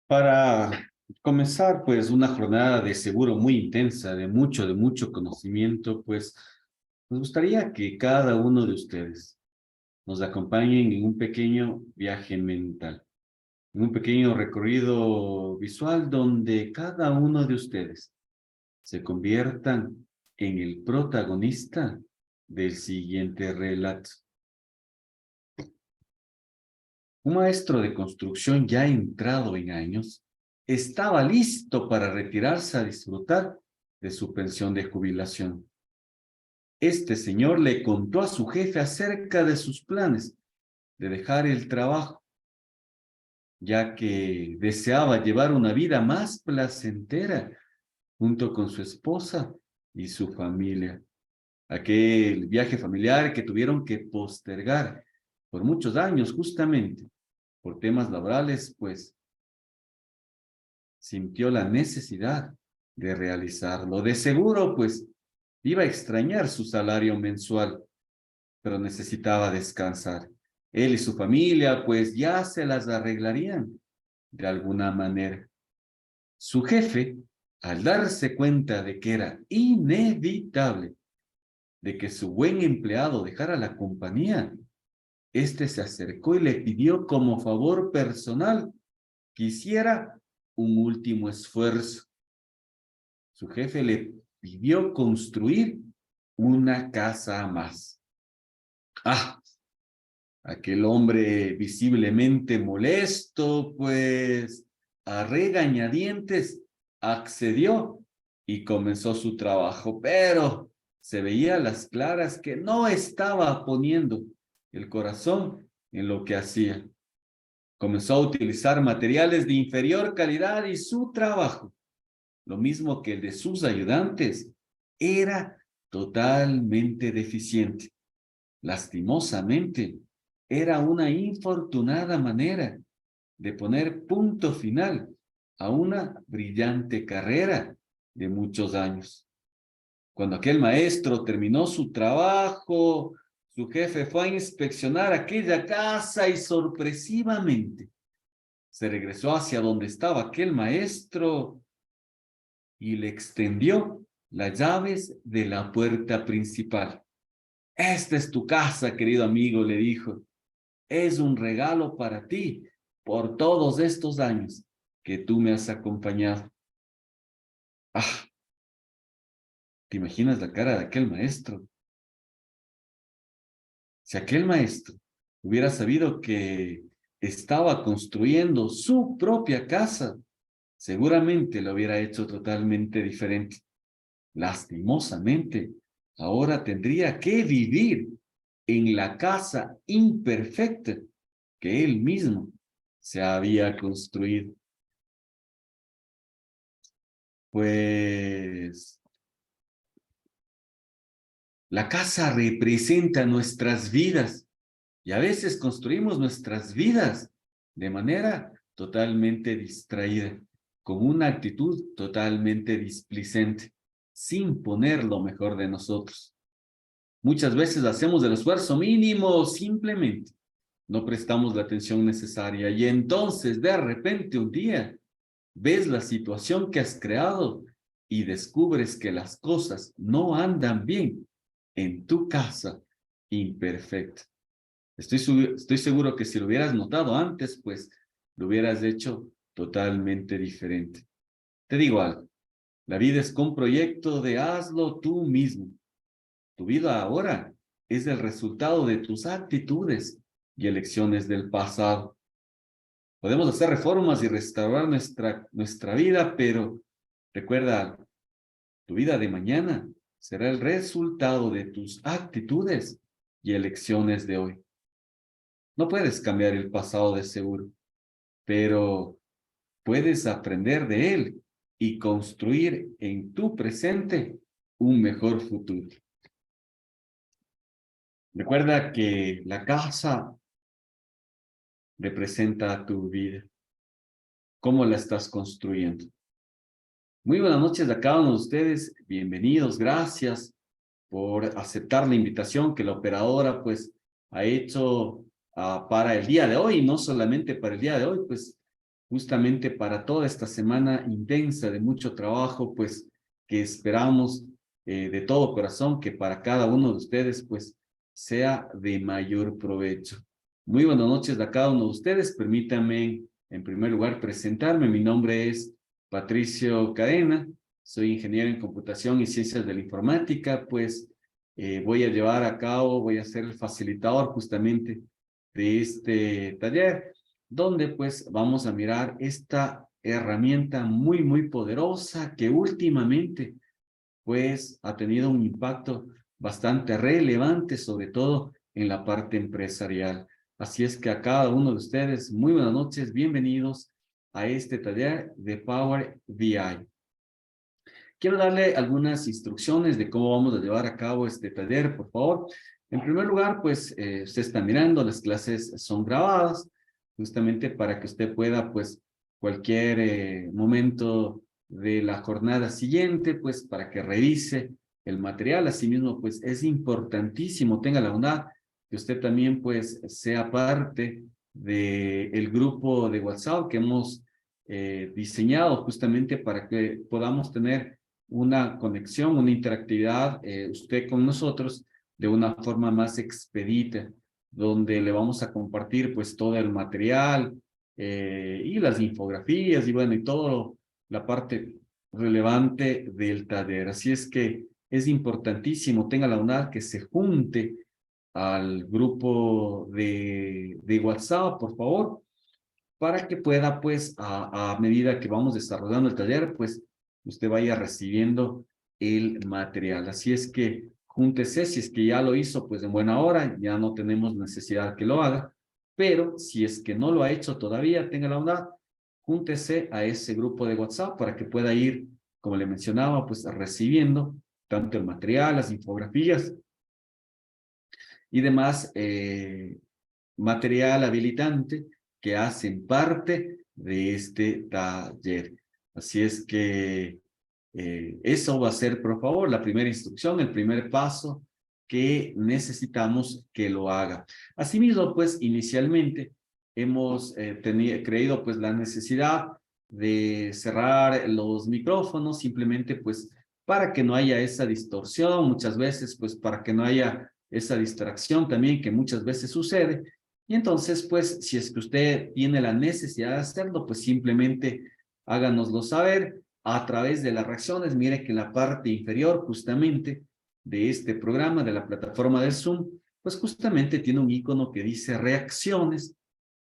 Para comenzar, pues, una jornada de seguro muy intensa, de mucho conocimiento, pues, nos gustaría que cada uno de ustedes nos acompañen en un pequeño viaje mental, en un pequeño recorrido visual donde cada uno de ustedes se conviertan en el protagonista del siguiente relato. Un maestro de construcción ya entrado en años estaba listo para retirarse a disfrutar de su pensión de jubilación. Este señor le contó a su jefe acerca de sus planes de dejar el trabajo, ya que deseaba llevar una vida más placentera junto con su esposa y su familia. Aquel viaje familiar que tuvieron que postergar por muchos años justamente por temas laborales, pues sintió la necesidad de realizarlo. De seguro, pues, iba a extrañar su salario mensual, pero necesitaba descansar. Él y su familia, pues, ya se las arreglarían de alguna manera. Su jefe, al darse cuenta de que era inevitable de que su buen empleado dejara la compañía, este se acercó y le pidió como favor personal que hiciera un último esfuerzo. Su jefe le pidió construir una casa más. Ah, aquel hombre visiblemente molesto, pues a regañadientes accedió y comenzó su trabajo, pero se veía a las claras que no estaba poniendo el corazón en lo que hacía. Comenzó a utilizar materiales de inferior calidad y su trabajo, lo mismo que el de sus ayudantes, era totalmente deficiente. Lastimosamente, era una infortunada manera de poner punto final a una brillante carrera de muchos años. Cuando aquel maestro terminó su trabajo, su jefe fue a inspeccionar aquella casa y sorpresivamente se regresó hacia donde estaba aquel maestro y le extendió las llaves de la puerta principal. Esta es tu casa, querido amigo, le dijo. Es un regalo para ti por todos estos años que tú me has acompañado. Ah, ¿te imaginas la cara de aquel maestro? Si aquel maestro hubiera sabido que estaba construyendo su propia casa, seguramente lo hubiera hecho totalmente diferente. Lastimosamente, ahora tendría que vivir en la casa imperfecta que él mismo se había construido. Pues la casa representa nuestras vidas y a veces construimos nuestras vidas de manera totalmente distraída, con una actitud totalmente displicente, sin poner lo mejor de nosotros. Muchas veces hacemos el esfuerzo mínimo, simplemente no prestamos la atención necesaria y entonces de repente un día ves la situación que has creado y descubres que las cosas no andan bien en tu casa imperfecta. Estoy seguro que si lo hubieras notado antes, pues lo hubieras hecho totalmente diferente. Te digo algo, la vida es con proyecto de hazlo tú mismo. Tu vida ahora es el resultado de tus actitudes y elecciones del pasado. Podemos hacer reformas y restaurar nuestra vida, pero recuerda, tu vida de mañana será el resultado de tus actitudes y elecciones de hoy. No puedes cambiar el pasado de seguro, pero puedes aprender de él y construir en tu presente un mejor futuro. Recuerda que la casa representa tu vida. ¿Cómo la estás construyendo? Muy buenas noches a cada uno de ustedes. Bienvenidos. Gracias por aceptar la invitación que la operadora pues ha hecho para el día de hoy, no solamente para el día de hoy, pues justamente para toda esta semana intensa de mucho trabajo, pues que esperamos de todo corazón que para cada uno de ustedes pues sea de mayor provecho. Muy buenas noches a cada uno de ustedes. Permítanme en primer lugar presentarme. Mi nombre es Patricio Cadena. Soy ingeniero en computación y ciencias de la informática. Pues voy a llevar a cabo, voy a ser el facilitador justamente de este taller, donde pues vamos a mirar esta herramienta muy poderosa que últimamente pues ha tenido un impacto bastante relevante, sobre todo en la parte empresarial. Así es que a cada uno de ustedes, muy buenas noches, bienvenidos a este taller de Power BI. Quiero darle algunas instrucciones de cómo vamos a llevar a cabo este taller, por favor. En primer lugar, pues, usted está mirando, las clases son grabadas, justamente para que usted pueda, pues, cualquier momento de la jornada siguiente, pues, para que revise el material. Asimismo, pues, es importantísimo, tenga la bondad, que usted también, pues, sea parte del grupo de WhatsApp que hemos diseñado justamente para que podamos tener una conexión, una interactividad, usted con nosotros de una forma más expedita, donde le vamos a compartir pues todo el material y las infografías y bueno, y todo la parte relevante del taller. Así es que es importantísimo, tenga la bondad que se junte al grupo de WhatsApp, por favor, para que pueda, pues, a medida que vamos desarrollando el taller, pues, usted vaya recibiendo el material. Así es que júntese, si es que ya lo hizo, pues en buena hora, ya no tenemos necesidad que lo haga, pero si es que no lo ha hecho todavía, tenga la bondad, júntese a ese grupo de WhatsApp para que pueda ir, como le mencionaba, pues recibiendo tanto el material, las infografías y demás material habilitante que hacen parte de este taller. Así es que eso va a ser, por favor, la primera instrucción, el primer paso que necesitamos que lo haga. Asimismo, pues, inicialmente hemos creído, pues, la necesidad de cerrar los micrófonos, simplemente, pues, para que no haya esa distorsión, muchas veces, pues, para que no haya esa distracción también que muchas veces sucede. Y entonces, pues, si es que usted tiene la necesidad de hacerlo, pues simplemente háganoslo saber a través de las reacciones. Mire que en la parte inferior, justamente, de este programa, de la plataforma del Zoom, pues justamente tiene un icono que dice reacciones,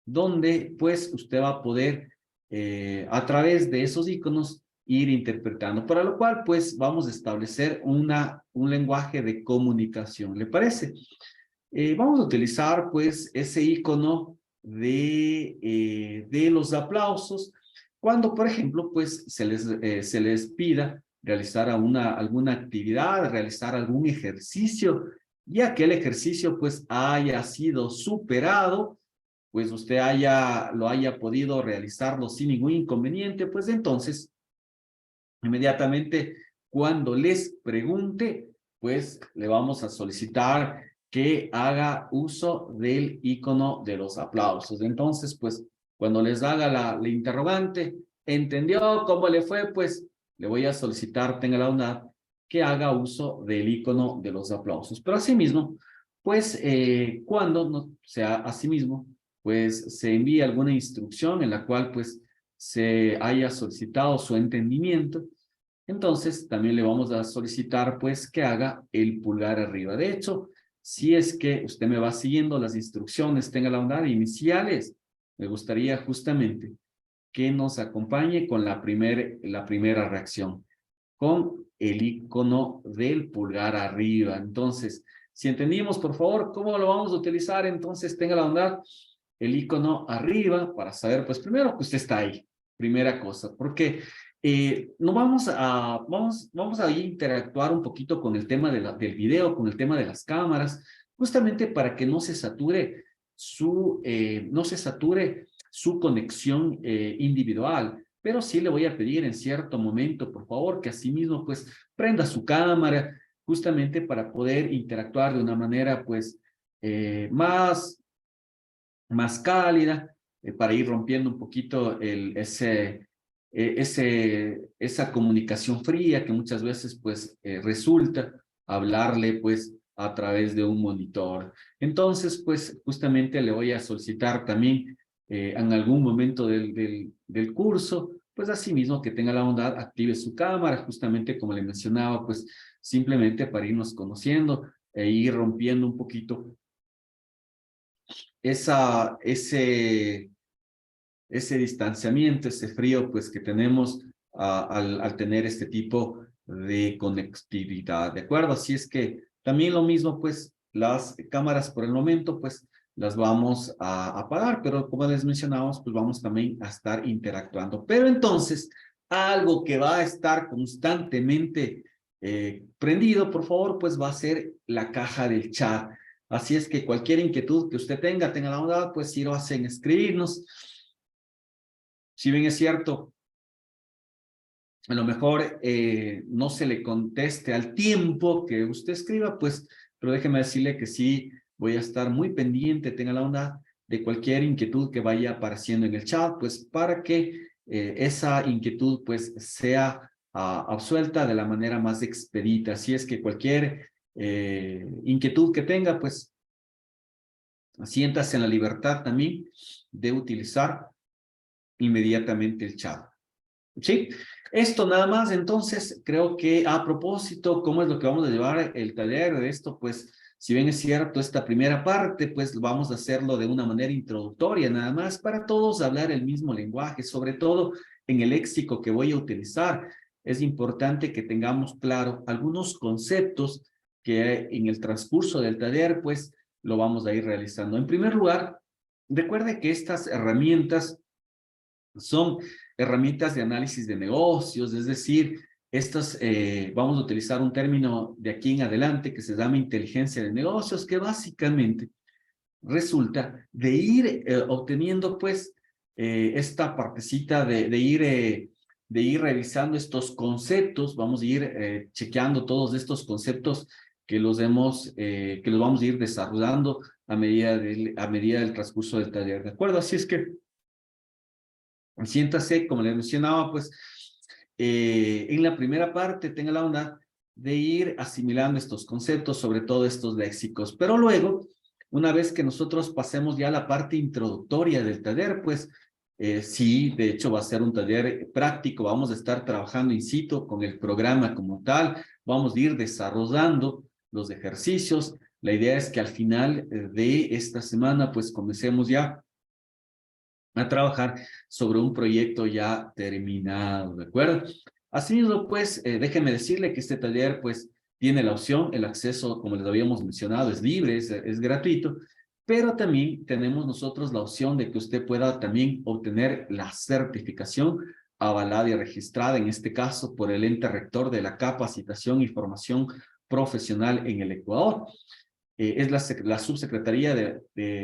donde pues usted va a poder, a través de esos iconos, ir interpretando, para lo cual pues vamos a establecer un lenguaje de comunicación. ¿Le parece? Vamos a utilizar pues ese icono de los aplausos cuando, por ejemplo, pues se les pida realizar alguna actividad, realizar algún ejercicio, y aquel ejercicio pues haya sido superado, pues usted lo haya podido realizarlo sin ningún inconveniente, pues entonces inmediatamente cuando les pregunte, pues le vamos a solicitar que haga uso del icono de los aplausos. Entonces, pues, cuando les haga la interrogante, ¿entendió cómo le fue? Pues, le voy a solicitar, tenga la bondad, que haga uso del icono de los aplausos. Pero asimismo, pues, cuando no sea asimismo, pues, se envíe alguna instrucción en la cual, pues, se haya solicitado su entendimiento, entonces también le vamos a solicitar pues que haga el pulgar arriba. De hecho, si es que usted me va siguiendo las instrucciones, tenga la bondad iniciales, me gustaría justamente que nos acompañe con la primera reacción, con el icono del pulgar arriba. Entonces, si entendimos, por favor, ¿cómo lo vamos a utilizar? Entonces, tenga la bondad, el icono arriba para saber, pues primero que usted está ahí, primera cosa, porque no vamos a interactuar un poquito con el tema del video, con el tema de las cámaras, justamente para que no se sature su conexión individual, pero sí le voy a pedir en cierto momento, por favor, que asimismo pues prenda su cámara, justamente para poder interactuar de una manera pues más cálida, para ir rompiendo un poquito esa comunicación fría que muchas veces pues resulta hablarle pues a través de un monitor. Entonces pues justamente le voy a solicitar también en algún momento del curso, pues asimismo que tenga la bondad, active su cámara, justamente como le mencionaba, pues simplemente para irnos conociendo e ir rompiendo un poquito ese distanciamiento, ese frío, pues que tenemos al tener este tipo de conectividad, ¿de acuerdo? Así es que también lo mismo, pues las cámaras por el momento, pues las vamos a apagar, pero como les mencionábamos, pues vamos también a estar interactuando. Pero entonces, algo que va a estar constantemente prendido, por favor, pues va a ser la caja del chat. Así es que cualquier inquietud que usted tenga la bondad, pues si lo hacen escribirnos. Si bien es cierto, a lo mejor no se le conteste al tiempo que usted escriba, pues, pero déjeme decirle que sí voy a estar muy pendiente, tenga la onda de cualquier inquietud que vaya apareciendo en el chat, pues para que esa inquietud pues sea absuelta de la manera más expedita. Así es que cualquier inquietud que tenga, pues siéntase en la libertad también de utilizar inmediatamente el chat. ¿Sí? Esto nada más, entonces, creo que a propósito, ¿cómo es lo que vamos a llevar el taller de esto? Pues, si bien es cierto, esta primera parte, pues vamos a hacerlo de una manera introductoria, nada más, para todos hablar el mismo lenguaje, sobre todo en el léxico que voy a utilizar. Es importante que tengamos claro algunos conceptos que en el transcurso del taller, pues, lo vamos a ir realizando. En primer lugar, recuerde que estas herramientas son herramientas de análisis de negocios, es decir, estas, vamos a utilizar un término de aquí en adelante que se llama inteligencia de negocios, que básicamente resulta de ir obteniendo pues esta partecita de ir revisando estos conceptos, vamos a ir chequeando todos estos conceptos que los vamos a ir desarrollando a medida del transcurso del taller, ¿de acuerdo? Así es que siéntase, como les mencionaba, pues en la primera parte tenga la onda de ir asimilando estos conceptos, sobre todo estos léxicos. Pero luego, una vez que nosotros pasemos ya a la parte introductoria del taller, pues sí, de hecho va a ser un taller práctico, vamos a estar trabajando in situ con el programa como tal, vamos a ir desarrollando los ejercicios. La idea es que al final de esta semana, pues comencemos ya a trabajar sobre un proyecto ya terminado, ¿de acuerdo? Asimismo, pues, déjenme decirle que este taller, pues, tiene la opción, el acceso, como les habíamos mencionado, es libre, es gratuito, pero también tenemos nosotros la opción de que usted pueda también obtener la certificación avalada y registrada, en este caso, por el ente rector de la capacitación y formación profesional en el Ecuador. Es la subsecretaría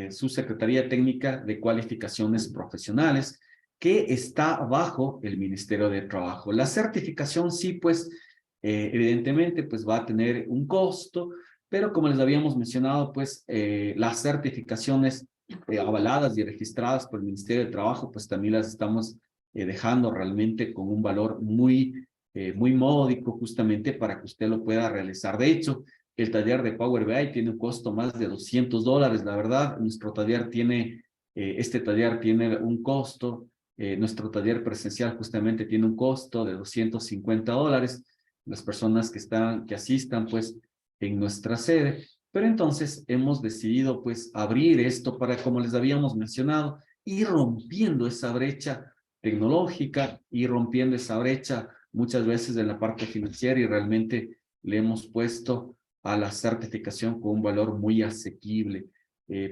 subsecretaría técnica de cualificaciones profesionales que está bajo el Ministerio de Trabajo. La certificación sí, pues, evidentemente, pues va a tener un costo, pero como les habíamos mencionado, pues, las certificaciones avaladas y registradas por el Ministerio de Trabajo, pues también las estamos dejando realmente con un valor muy módico, justamente para que usted lo pueda realizar. De hecho, el taller de Power BI tiene un costo más de $200, la verdad. Este taller tiene un costo, nuestro taller presencial justamente tiene un costo de $250. Las personas que asistan, pues, en nuestra sede. Pero entonces hemos decidido, pues, abrir esto para, como les habíamos mencionado, ir rompiendo esa brecha tecnológica, ir rompiendo esa brecha muchas veces en la parte financiera y realmente le hemos puesto a la certificación con un valor muy asequible.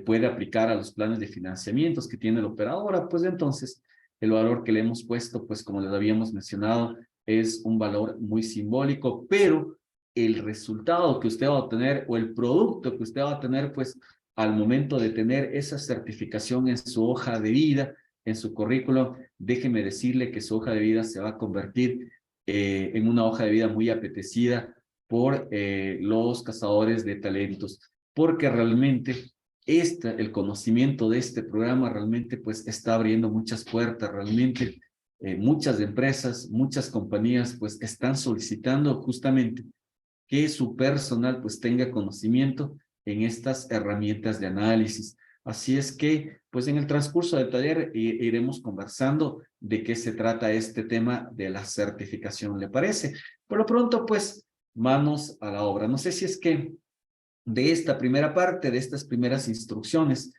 Puede aplicar a los planes de financiamientos que tiene la operadora, pues entonces el valor que le hemos puesto, pues como les habíamos mencionado, es un valor muy simbólico, pero el resultado que usted va a obtener o el producto que usted va a tener, pues al momento de tener esa certificación en su hoja de vida, en su currículum, déjeme decirle que su hoja de vida se va a convertir en una hoja de vida muy apetecida por los cazadores de talentos, porque realmente el conocimiento de este programa realmente pues está abriendo muchas puertas, realmente muchas empresas, muchas compañías pues están solicitando justamente que su personal pues tenga conocimiento en estas herramientas de análisis. Así es que pues en el transcurso del taller iremos conversando de qué se trata este tema de la certificación, ¿le parece? Por lo pronto pues manos a la obra. No sé si es que de esta primera parte, de estas primeras instrucciones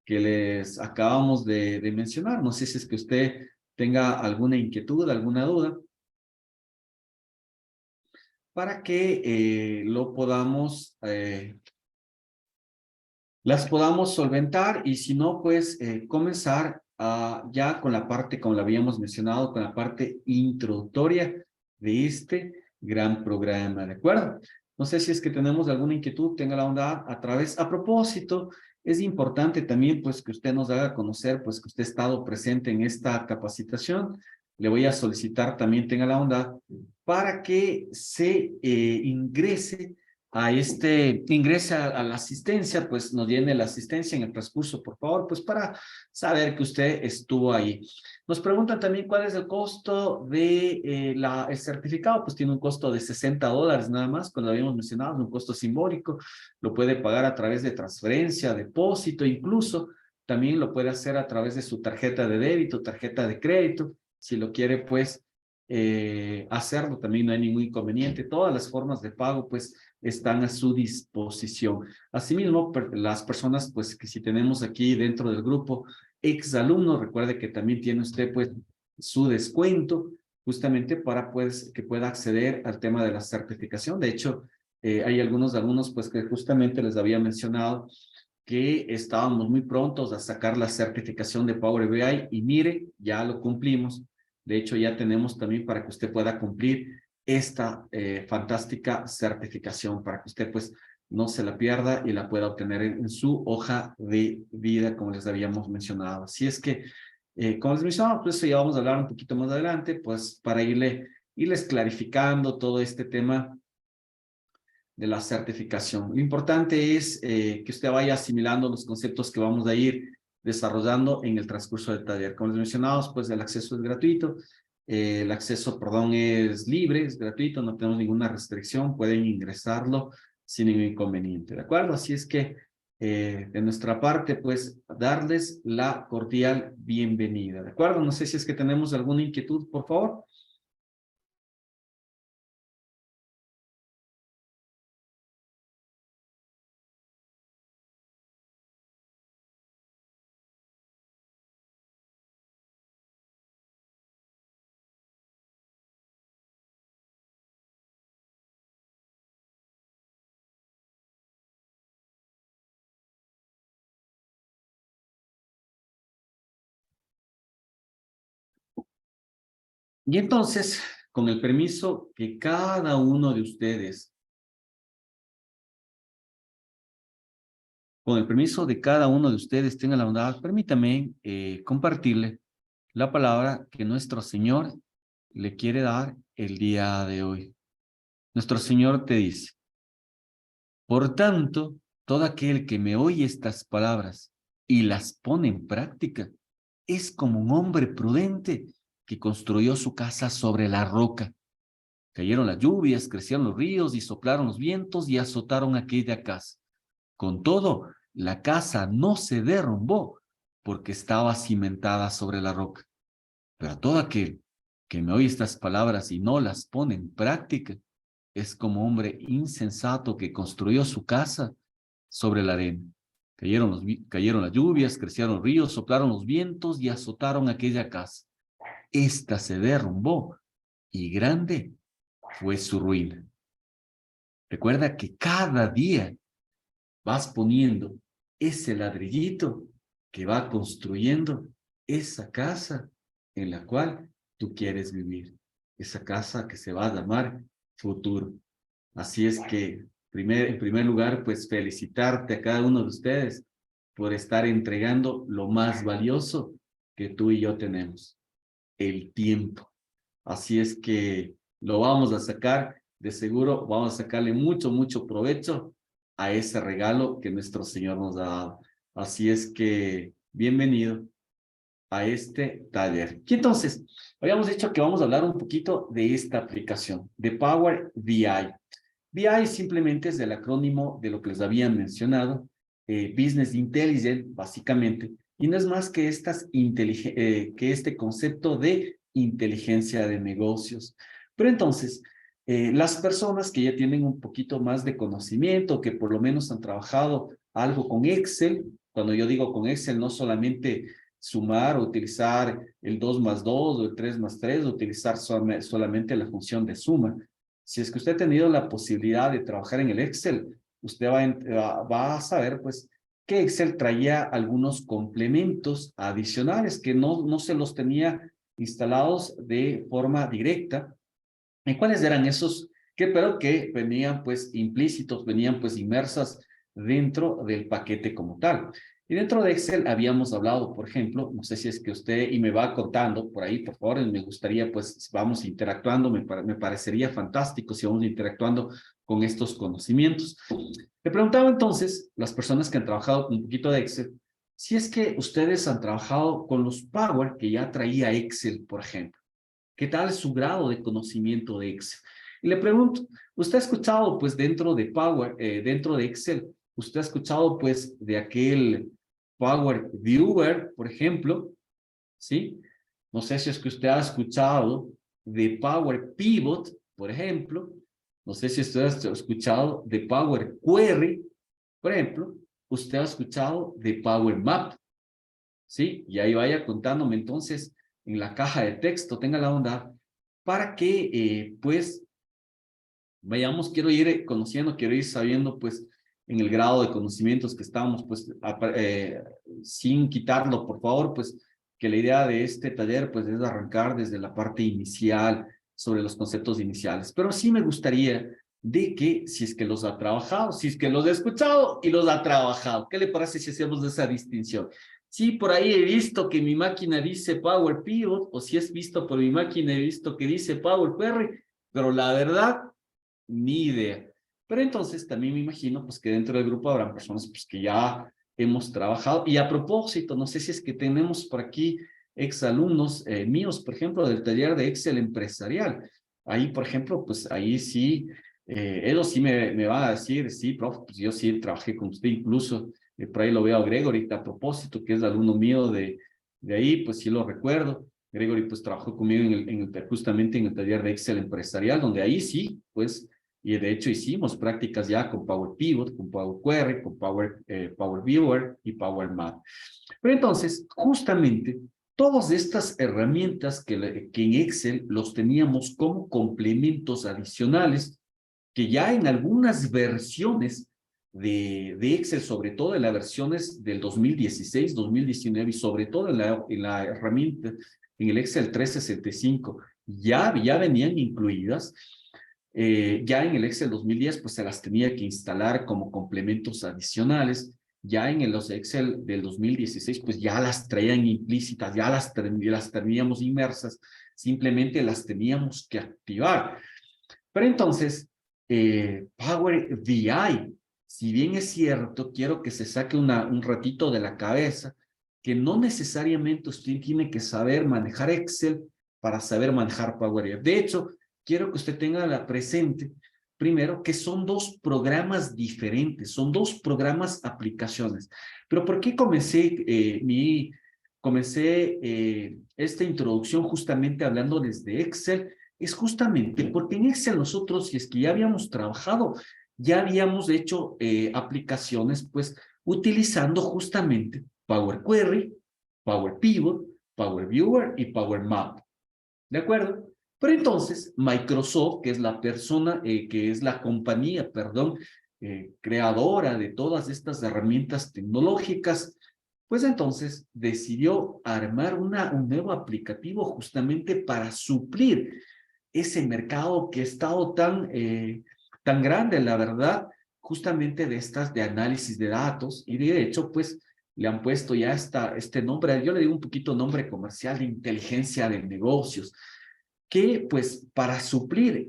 que les acabamos de mencionar, no sé si es que usted tenga alguna inquietud, alguna duda, para que las podamos solventar y si no, pues comenzar ya con la parte, como la habíamos mencionado, con la parte introductoria de este gran programa, ¿de acuerdo? No sé si es que tenemos alguna inquietud, tenga la onda a propósito, es importante también pues que usted nos haga conocer pues que usted ha estado presente en esta capacitación. Le voy a solicitar también, tenga la onda, para que se ingrese a la asistencia, pues nos llene la asistencia en el transcurso, por favor, pues para saber que usted estuvo ahí. Nos preguntan también cuál es el costo de el certificado, pues tiene un costo de $60 nada más, como lo habíamos mencionado, es un costo simbólico, lo puede pagar a través de transferencia, depósito, incluso también lo puede hacer a través de su tarjeta de débito, tarjeta de crédito, si lo quiere, pues hacerlo, también no hay ningún inconveniente. Todas las formas de pago, pues, están a su disposición. Asimismo, las personas, pues, que si tenemos aquí dentro del grupo exalumnos, recuerde que también tiene usted, pues, su descuento, justamente para, pues, que pueda acceder al tema de la certificación. De hecho, hay algunos alumnos, pues, que justamente les había mencionado que estábamos muy prontos a sacar la certificación de Power BI y mire, ya lo cumplimos. De hecho, ya tenemos también para que usted pueda cumplir esta fantástica certificación, para que usted pues no se la pierda y la pueda obtener en su hoja de vida, como les habíamos mencionado. Así es que, como les mencionaba, pues eso ya vamos a hablar un poquito más adelante, pues para irles clarificando todo este tema de la certificación. Lo importante es que usted vaya asimilando los conceptos que vamos a ir desarrollando en el transcurso del taller. Como les mencionamos, pues el acceso es gratuito, el acceso, perdón, es libre, es gratuito, no tenemos ninguna restricción, pueden ingresarlo sin ningún inconveniente, ¿de acuerdo? Así es que de nuestra parte, pues darles la cordial bienvenida, ¿de acuerdo? No sé si es que tenemos alguna inquietud, por favor. Y entonces, con el permiso que cada uno de ustedes, con el permiso de cada uno de ustedes tenga la bondad, permítame compartirle la palabra que nuestro Señor le quiere dar el día de hoy. Nuestro Señor te dice, por tanto, todo aquel que me oye estas palabras y las pone en práctica, es como un hombre prudente que construyó su casa sobre la roca. Cayeron las lluvias, crecieron los ríos y soplaron los vientos y azotaron aquella casa. Con todo, la casa no se derrumbó porque estaba cimentada sobre la roca. Pero todo aquel que me oye estas palabras y no las pone en práctica es como hombre insensato que construyó su casa sobre la arena. Cayeron las lluvias, crecieron los ríos, soplaron los vientos y azotaron aquella casa. Esta se derrumbó y grande fue su ruina. Recuerda que cada día vas poniendo ese ladrillito que va construyendo esa casa en la cual tú quieres vivir. Esa casa que se va a llamar futuro. Así es que, en primer lugar, pues felicitarte a cada uno de ustedes por estar entregando lo más valioso que tú y yo tenemos, el tiempo. Así es que lo vamos a sacar, de seguro vamos a sacarle mucho, mucho provecho a ese regalo que nuestro Señor nos ha dado. Así es que, bienvenido a este taller. Y entonces, habíamos dicho que vamos a hablar un poquito de esta aplicación, de Power BI. BI simplemente es el acrónimo de lo que les había mencionado, Business Intelligence, básicamente, y no es más que, que este concepto de inteligencia de negocios. Pero entonces, las personas que ya tienen un poquito más de conocimiento, que por lo menos han trabajado algo con Excel, cuando yo digo con Excel, no solamente sumar o utilizar el 2 más 2 o el 3 más 3, o utilizar solamente la función de suma. Si es que usted ha tenido la posibilidad de trabajar en el Excel, usted va a saber pues que Excel traía algunos complementos adicionales que no se los tenía instalados de forma directa. ¿Y cuáles eran esos? Pero que venían pues implícitos, venían pues inmersas dentro del paquete como tal. Y dentro de Excel habíamos hablado, por ejemplo, no sé si es que usted y me va contando por ahí, por favor, y me gustaría pues vamos interactuando, me parecería fantástico si vamos interactuando con estos conocimientos. Le preguntaba entonces, las personas que han trabajado con un poquito de Excel, si es que ustedes han trabajado con los Power que ya traía Excel, por ejemplo. ¿Qué tal es su grado de conocimiento de Excel? Y le pregunto, ¿usted ha escuchado pues dentro de dentro de Excel, usted ha escuchado pues de aquel Power Viewer, por ejemplo? ¿Sí? No sé si es que usted ha escuchado de Power Pivot, por ejemplo. No sé si usted ha escuchado de Power Query, por ejemplo. Usted ha escuchado de Power Map, ¿sí? Y ahí vaya contándome entonces en la caja de texto, tenga la onda, para que pues vayamos, quiero ir conociendo, quiero ir sabiendo pues en el grado de conocimientos que estamos, pues sin quitarlo, por favor, pues que la idea de este taller pues es arrancar desde la parte inicial, sobre los conceptos iniciales, pero sí me gustaría de que si es que los ha trabajado, si es que los ha escuchado y los ha trabajado, ¿qué le parece si hacemos esa distinción? Sí, por ahí he visto que mi máquina dice Power Pivot, o si es visto por mi máquina he visto que dice Power Query, pero la verdad ni idea. Pero entonces también me imagino pues que dentro del grupo habrán personas pues que ya hemos trabajado. Y a propósito, no sé si es que tenemos por aquí exalumnos míos, por ejemplo, del taller de Excel empresarial. Ahí, por ejemplo, pues ahí sí, ellos sí me van a decir, sí, profe, pues yo sí trabajé con usted, incluso por ahí lo veo a Gregory, a propósito, que es alumno mío de ahí, pues sí lo recuerdo. Gregory pues trabajó conmigo justamente en el taller de Excel empresarial, donde ahí sí, pues y de hecho hicimos prácticas ya con Power Pivot, con Power Query, con Power Viewer y Power Map. Pero entonces, justamente, todas estas herramientas que en Excel los teníamos como complementos adicionales, que ya en algunas versiones de Excel, sobre todo en las versiones del 2016, 2019 y sobre todo en la herramienta, en el Excel 365, ya venían incluidas. Ya en el Excel 2010, pues se las tenía que instalar como complementos adicionales. Ya en los Excel del 2016, pues ya las traían implícitas, ya las teníamos inmersas, simplemente las teníamos que activar. Pero entonces, Power BI, si bien es cierto, quiero que se saque un ratito de la cabeza, que no necesariamente usted tiene que saber manejar Excel para saber manejar Power BI. De hecho, quiero que usted tenga la presente, primero, que son dos programas diferentes, son dos programas aplicaciones. Pero ¿por qué comencé esta introducción justamente hablándoles de Excel? Es justamente porque en Excel nosotros, si es que ya habíamos trabajado, ya habíamos hecho aplicaciones, pues, utilizando justamente Power Query, Power Pivot, Power Viewer y Power Map. ¿De acuerdo? Pero entonces, Microsoft, que es la persona, que es la compañía, perdón, creadora de todas estas herramientas tecnológicas, pues entonces decidió armar un nuevo aplicativo justamente para suplir ese mercado que ha estado tan grande, la verdad, justamente de estas de análisis de datos, y de hecho, pues, le han puesto ya este nombre, yo le digo un poquito nombre comercial de inteligencia de negocios, que pues para suplir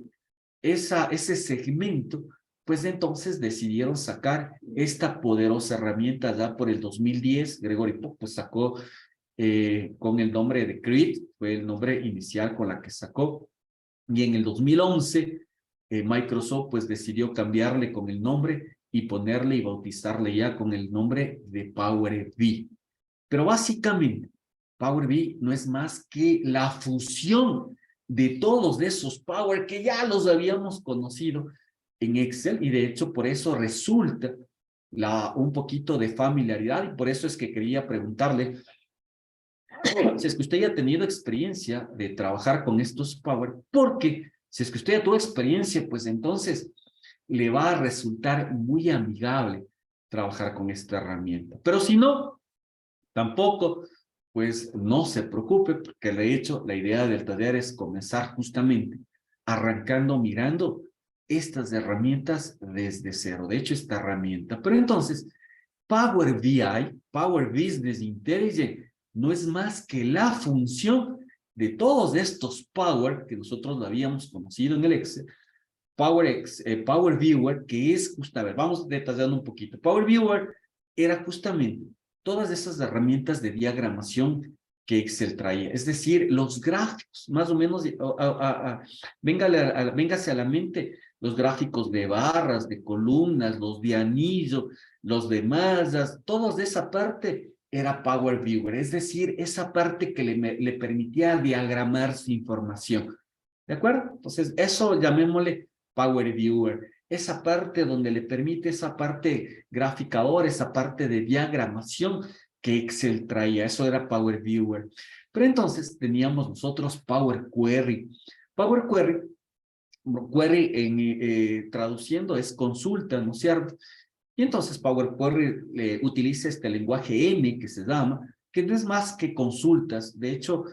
ese segmento, pues entonces decidieron sacar esta poderosa herramienta ya por el 2010. Gregory Pock pues sacó con el nombre de Create, fue el nombre inicial con la que sacó. Y en el 2011, Microsoft pues decidió cambiarle con el nombre y ponerle y bautizarle ya con el nombre de Power BI. Pero básicamente, Power BI no es más que la fusión de todos esos Power que ya los habíamos conocido en Excel, y de hecho por eso resulta un poquito de familiaridad, y por eso es que quería preguntarle si es que usted ya ha tenido experiencia de trabajar con estos Power, porque si es que usted ya tuvo experiencia, pues entonces le va a resultar muy amigable trabajar con esta herramienta. Pero si no, tampoco, pues no se preocupe, porque de hecho la idea del taller es comenzar justamente arrancando, mirando estas herramientas desde cero. De hecho, esta herramienta. Pero entonces, Power BI, Power Business Intelligence, no es más que la función de todos estos Power que nosotros lo habíamos conocido en el Excel. Power Viewer, que es justo, a ver, vamos detallando un poquito. Power Viewer era justamente todas esas herramientas de diagramación que Excel traía, es decir, los gráficos, más o menos, véngase a la mente los gráficos de barras, de columnas, los de anillo, los de masas, toda esa parte era Power Viewer, es decir, esa parte que le permitía diagramar su información, ¿de acuerdo? Entonces, eso llamémosle Power Viewer, esa parte donde le permite esa parte graficadora, esa parte de diagramación que Excel traía, eso era Power Viewer. Pero entonces teníamos nosotros Power Query. Power Query, traduciendo es consulta, ¿no es cierto? Y entonces Power Query utiliza este lenguaje M que se llama, que no es más que consultas. De hecho,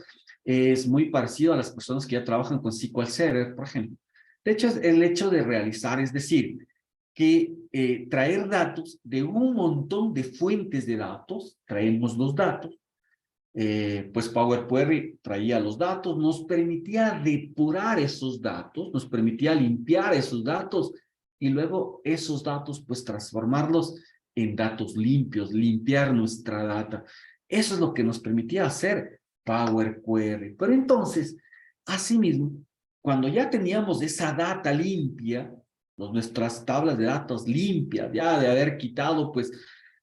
es muy parecido a las personas que ya trabajan con SQL Server, por ejemplo. De hecho, es el hecho de realizar, es decir, que traer datos de un montón de fuentes de datos, traemos los datos, pues Power Query traía los datos, nos permitía depurar esos datos, nos permitía limpiar esos datos y luego esos datos pues transformarlos en datos limpios, limpiar nuestra data. Eso es lo que nos permitía hacer Power Query. Pero entonces, asimismo, cuando ya teníamos esa data limpia, nuestras tablas de datos limpias, ya de haber quitado pues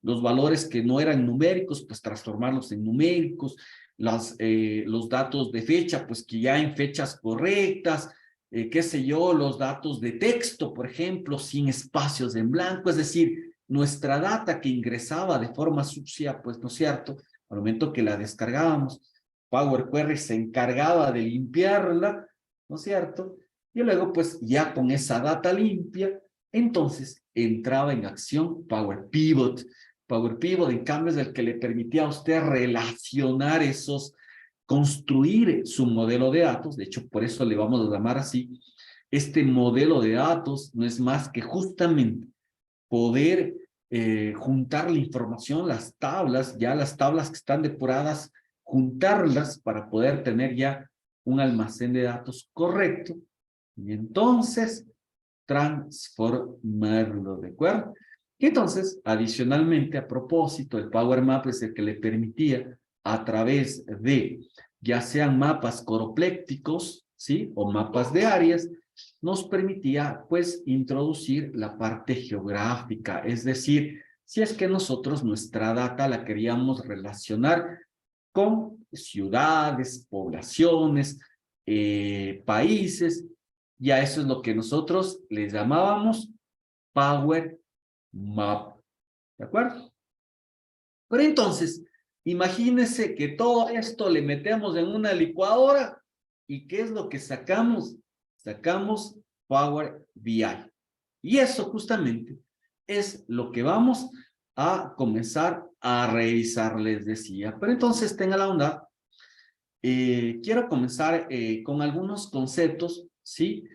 los valores que no eran numéricos, pues transformarlos en numéricos, los datos de fecha, pues que ya en fechas correctas, qué sé yo, los datos de texto, por ejemplo, sin espacios en blanco, es decir, nuestra data que ingresaba de forma sucia, pues no es cierto, al momento que la descargábamos, Power Query se encargaba de limpiarla, ¿no es cierto? Y luego, pues ya con esa data limpia, entonces entraba en acción Power Pivot. Power Pivot, en cambio, es el que le permitía a usted relacionar construir su modelo de datos. De hecho, por eso le vamos a llamar así. Este modelo de datos no es más que justamente poder juntar la información, las tablas que están depuradas, juntarlas para poder tener ya un almacén de datos correcto y entonces transformarlo, ¿de acuerdo? Y entonces, adicionalmente, a propósito, el Power Map es el que le permitía a través de, ya sean mapas coroplécticos, ¿sí? O mapas de áreas, nos permitía, pues, introducir la parte geográfica, es decir, si es que nosotros nuestra data la queríamos relacionar con ciudades, poblaciones, países, ya eso es lo que nosotros les llamábamos Power Map, ¿de acuerdo? Pero entonces, imagínense que todo esto le metemos en una licuadora y ¿qué es lo que sacamos? Sacamos Power BI. Y eso justamente es lo que vamos a comenzar a revisar, les decía. Pero entonces, tenga la onda. Quiero comenzar con algunos conceptos, ¿sí?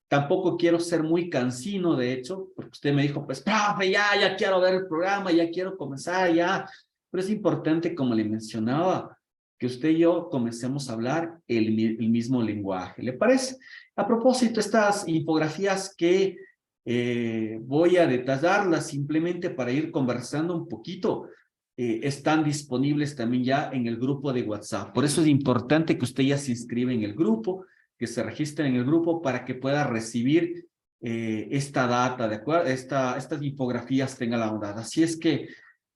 Tampoco quiero ser muy cansino, de hecho, porque usted me dijo, pues, profe, ya quiero ver el programa, ya quiero comenzar, ya. Pero es importante, como le mencionaba, que usted y yo comencemos a hablar el mismo lenguaje, ¿le parece? A propósito, estas infografías que Voy a detallarlas simplemente para ir conversando un poquito. Están disponibles también ya en el grupo de WhatsApp. Por eso es importante que usted ya se inscriba en el grupo, que se registre en el grupo para que pueda recibir esta data, ¿de acuerdo? Estas infografías tenga la onda. Así es que,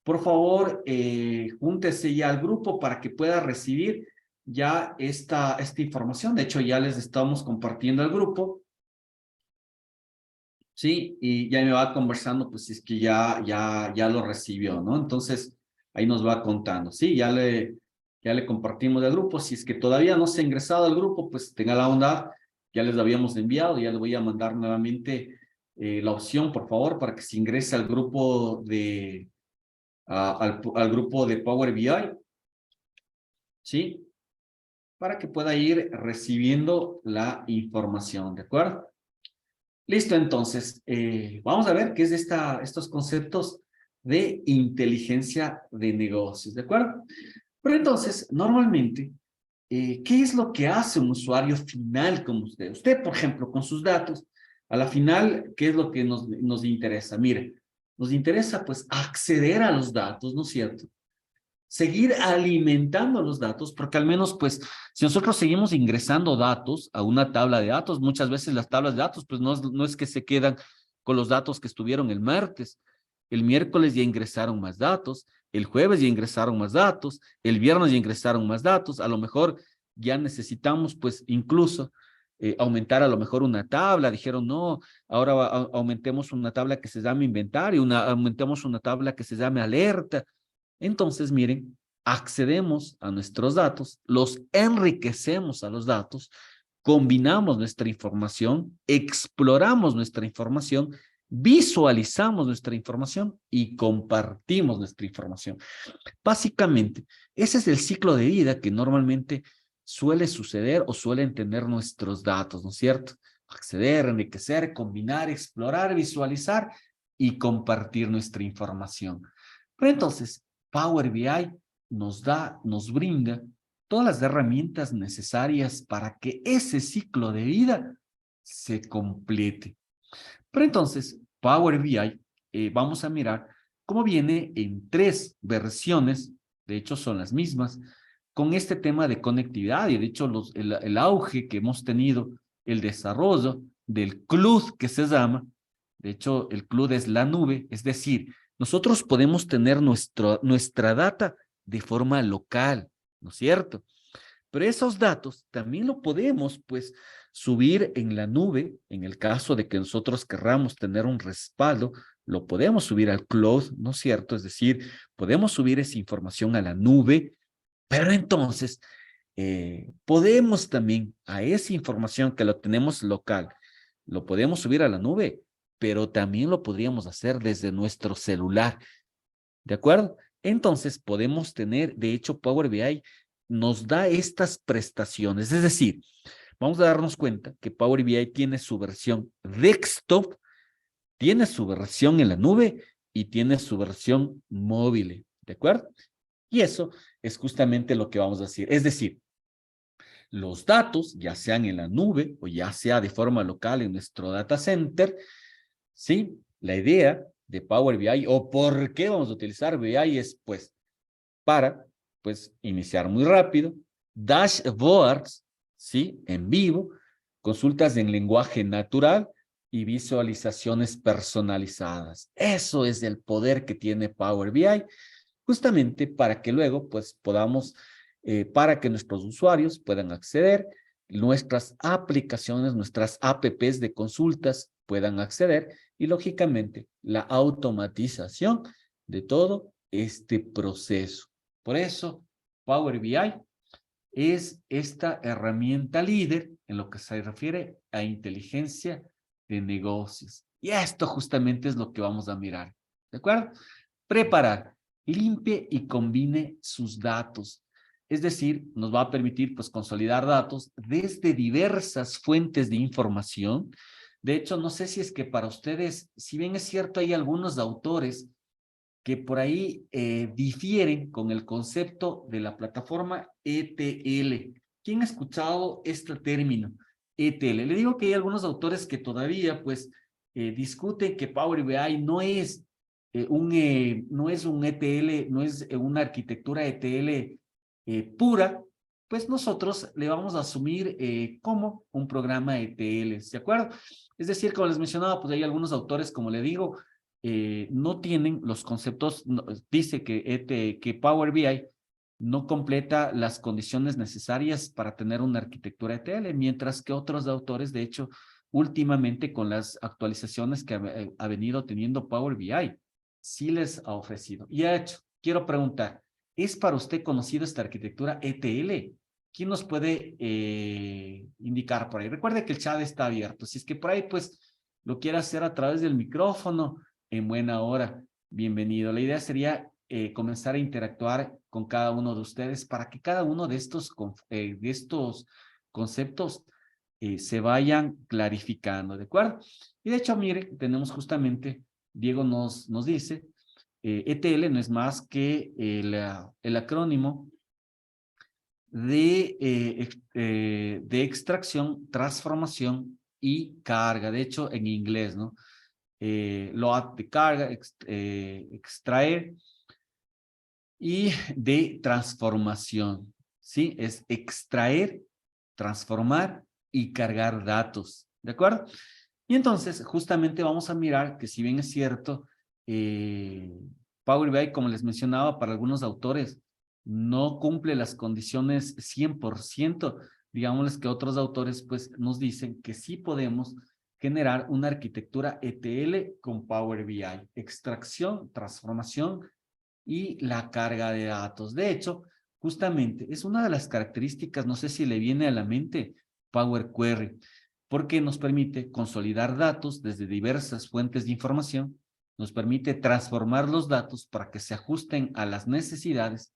por favor, júntese ya al grupo para que pueda recibir ya esta información. De hecho, ya les estamos compartiendo al grupo. Sí, y ya me va conversando, pues si es que ya lo recibió, ¿no? Entonces, ahí nos va contando. Sí, ya le compartimos al grupo. Si es que todavía no se ha ingresado al grupo, pues tenga la onda, ya les habíamos enviado, ya le voy a mandar nuevamente la opción, por favor, para que se ingrese al grupo al grupo de Power BI, ¿sí? Para que pueda ir recibiendo la información, ¿de acuerdo? Listo, entonces, vamos a ver qué es estos conceptos de inteligencia de negocios, ¿de acuerdo? Pero entonces, normalmente, ¿qué es lo que hace un usuario final como usted? Usted, por ejemplo, con sus datos, a la final, ¿qué es lo que nos interesa? Mire, nos interesa pues acceder a los datos, ¿no es cierto? Seguir alimentando los datos, porque al menos, pues, si nosotros seguimos ingresando datos a una tabla de datos, muchas veces las tablas de datos, pues, no es que se quedan con los datos que estuvieron el martes. El miércoles ya ingresaron más datos, el jueves ya ingresaron más datos, el viernes ya ingresaron más datos, a lo mejor ya necesitamos, pues, incluso aumentar a lo mejor una tabla, dijeron, no, ahora aumentemos una tabla que se llame inventario, aumentemos una tabla que se llame alerta. Entonces, miren, accedemos a nuestros datos, los enriquecemos a los datos, combinamos nuestra información, exploramos nuestra información, visualizamos nuestra información y compartimos nuestra información. Básicamente, ese es el ciclo de vida que normalmente suele suceder o suelen tener nuestros datos, ¿no es cierto? Acceder, enriquecer, combinar, explorar, visualizar y compartir nuestra información. Pero entonces, Power BI nos brinda todas las herramientas necesarias para que ese ciclo de vida se complete. Pero entonces, Power BI, vamos a mirar cómo viene en 3 versiones, de hecho son las mismas, con este tema de conectividad y de hecho el auge que hemos tenido, el desarrollo del CLUD que se llama, de hecho el CLUD es la nube, es decir, nosotros podemos tener nuestra data de forma local, ¿no es cierto? Pero esos datos también lo podemos, pues, subir en la nube, en el caso de que nosotros querramos tener un respaldo, lo podemos subir al cloud, ¿no es cierto? Es decir, podemos subir esa información a la nube, pero entonces podemos también a esa información que lo tenemos local, lo podemos subir a la nube, pero también lo podríamos hacer desde nuestro celular, ¿de acuerdo? Entonces podemos tener, de hecho, Power BI nos da estas prestaciones, es decir, vamos a darnos cuenta que Power BI tiene su versión desktop, tiene su versión en la nube y tiene su versión móvil, ¿de acuerdo? Y eso es justamente lo que vamos a decir, es decir, los datos, ya sean en la nube o ya sea de forma local en nuestro data center, ¿sí? La idea de Power BI o por qué vamos a utilizar BI es pues para pues iniciar muy rápido, dashboards, ¿sí? En vivo, consultas en lenguaje natural y visualizaciones personalizadas. Eso es el poder que tiene Power BI, justamente para que luego pues podamos, para que nuestros usuarios puedan acceder, nuestras aplicaciones, nuestras apps de consultas puedan acceder y lógicamente la automatización de todo este proceso. Por eso, Power BI es esta herramienta líder en lo que se refiere a inteligencia de negocios. Y esto justamente es lo que vamos a mirar. ¿De acuerdo? Preparar, limpie y combine sus datos. Es decir, nos va a permitir pues consolidar datos desde diversas fuentes de información. De hecho, no sé si es que para ustedes, si bien es cierto, hay algunos autores que por ahí difieren con el concepto de la plataforma ETL. ¿Quién ha escuchado este término? ETL. Le digo que hay algunos autores que todavía, pues, discuten que Power BI no es no es un ETL, no es una arquitectura ETL pura, pues nosotros le vamos a asumir como un programa ETL, ¿de acuerdo? Es decir, como les mencionaba, pues hay algunos autores, como le digo, no tienen los conceptos, no, dice que Power BI no completa las condiciones necesarias para tener una arquitectura ETL, mientras que otros autores, de hecho, últimamente con las actualizaciones que ha venido teniendo Power BI, sí les ha ofrecido. Y ha hecho, quiero preguntar, ¿es para usted conocida esta arquitectura ETL? ¿Quién nos puede indicar por ahí? Recuerde que el chat está abierto. Si es que por ahí, pues, lo quiere hacer a través del micrófono, en buena hora, bienvenido. La idea sería comenzar a interactuar con cada uno de ustedes para que cada uno de estos conceptos se vayan clarificando, ¿de acuerdo? Y de hecho, mire, tenemos justamente, Diego nos dice, ETL no es más que el acrónimo de extracción, transformación y carga. De hecho, en inglés, ¿no? Load de carga, extraer y de transformación, ¿sí? Es extraer, transformar y cargar datos, ¿de acuerdo? Y entonces, justamente vamos a mirar que si bien es cierto, Power BI, como les mencionaba, para algunos autores no cumple las condiciones 100%, digámosles que otros autores pues nos dicen que sí podemos generar una arquitectura ETL con Power BI, extracción, transformación y la carga de datos. De hecho, justamente es una de las características, no sé si le viene a la mente, Power Query, porque nos permite consolidar datos desde diversas fuentes de información, nos permite transformar los datos para que se ajusten a las necesidades,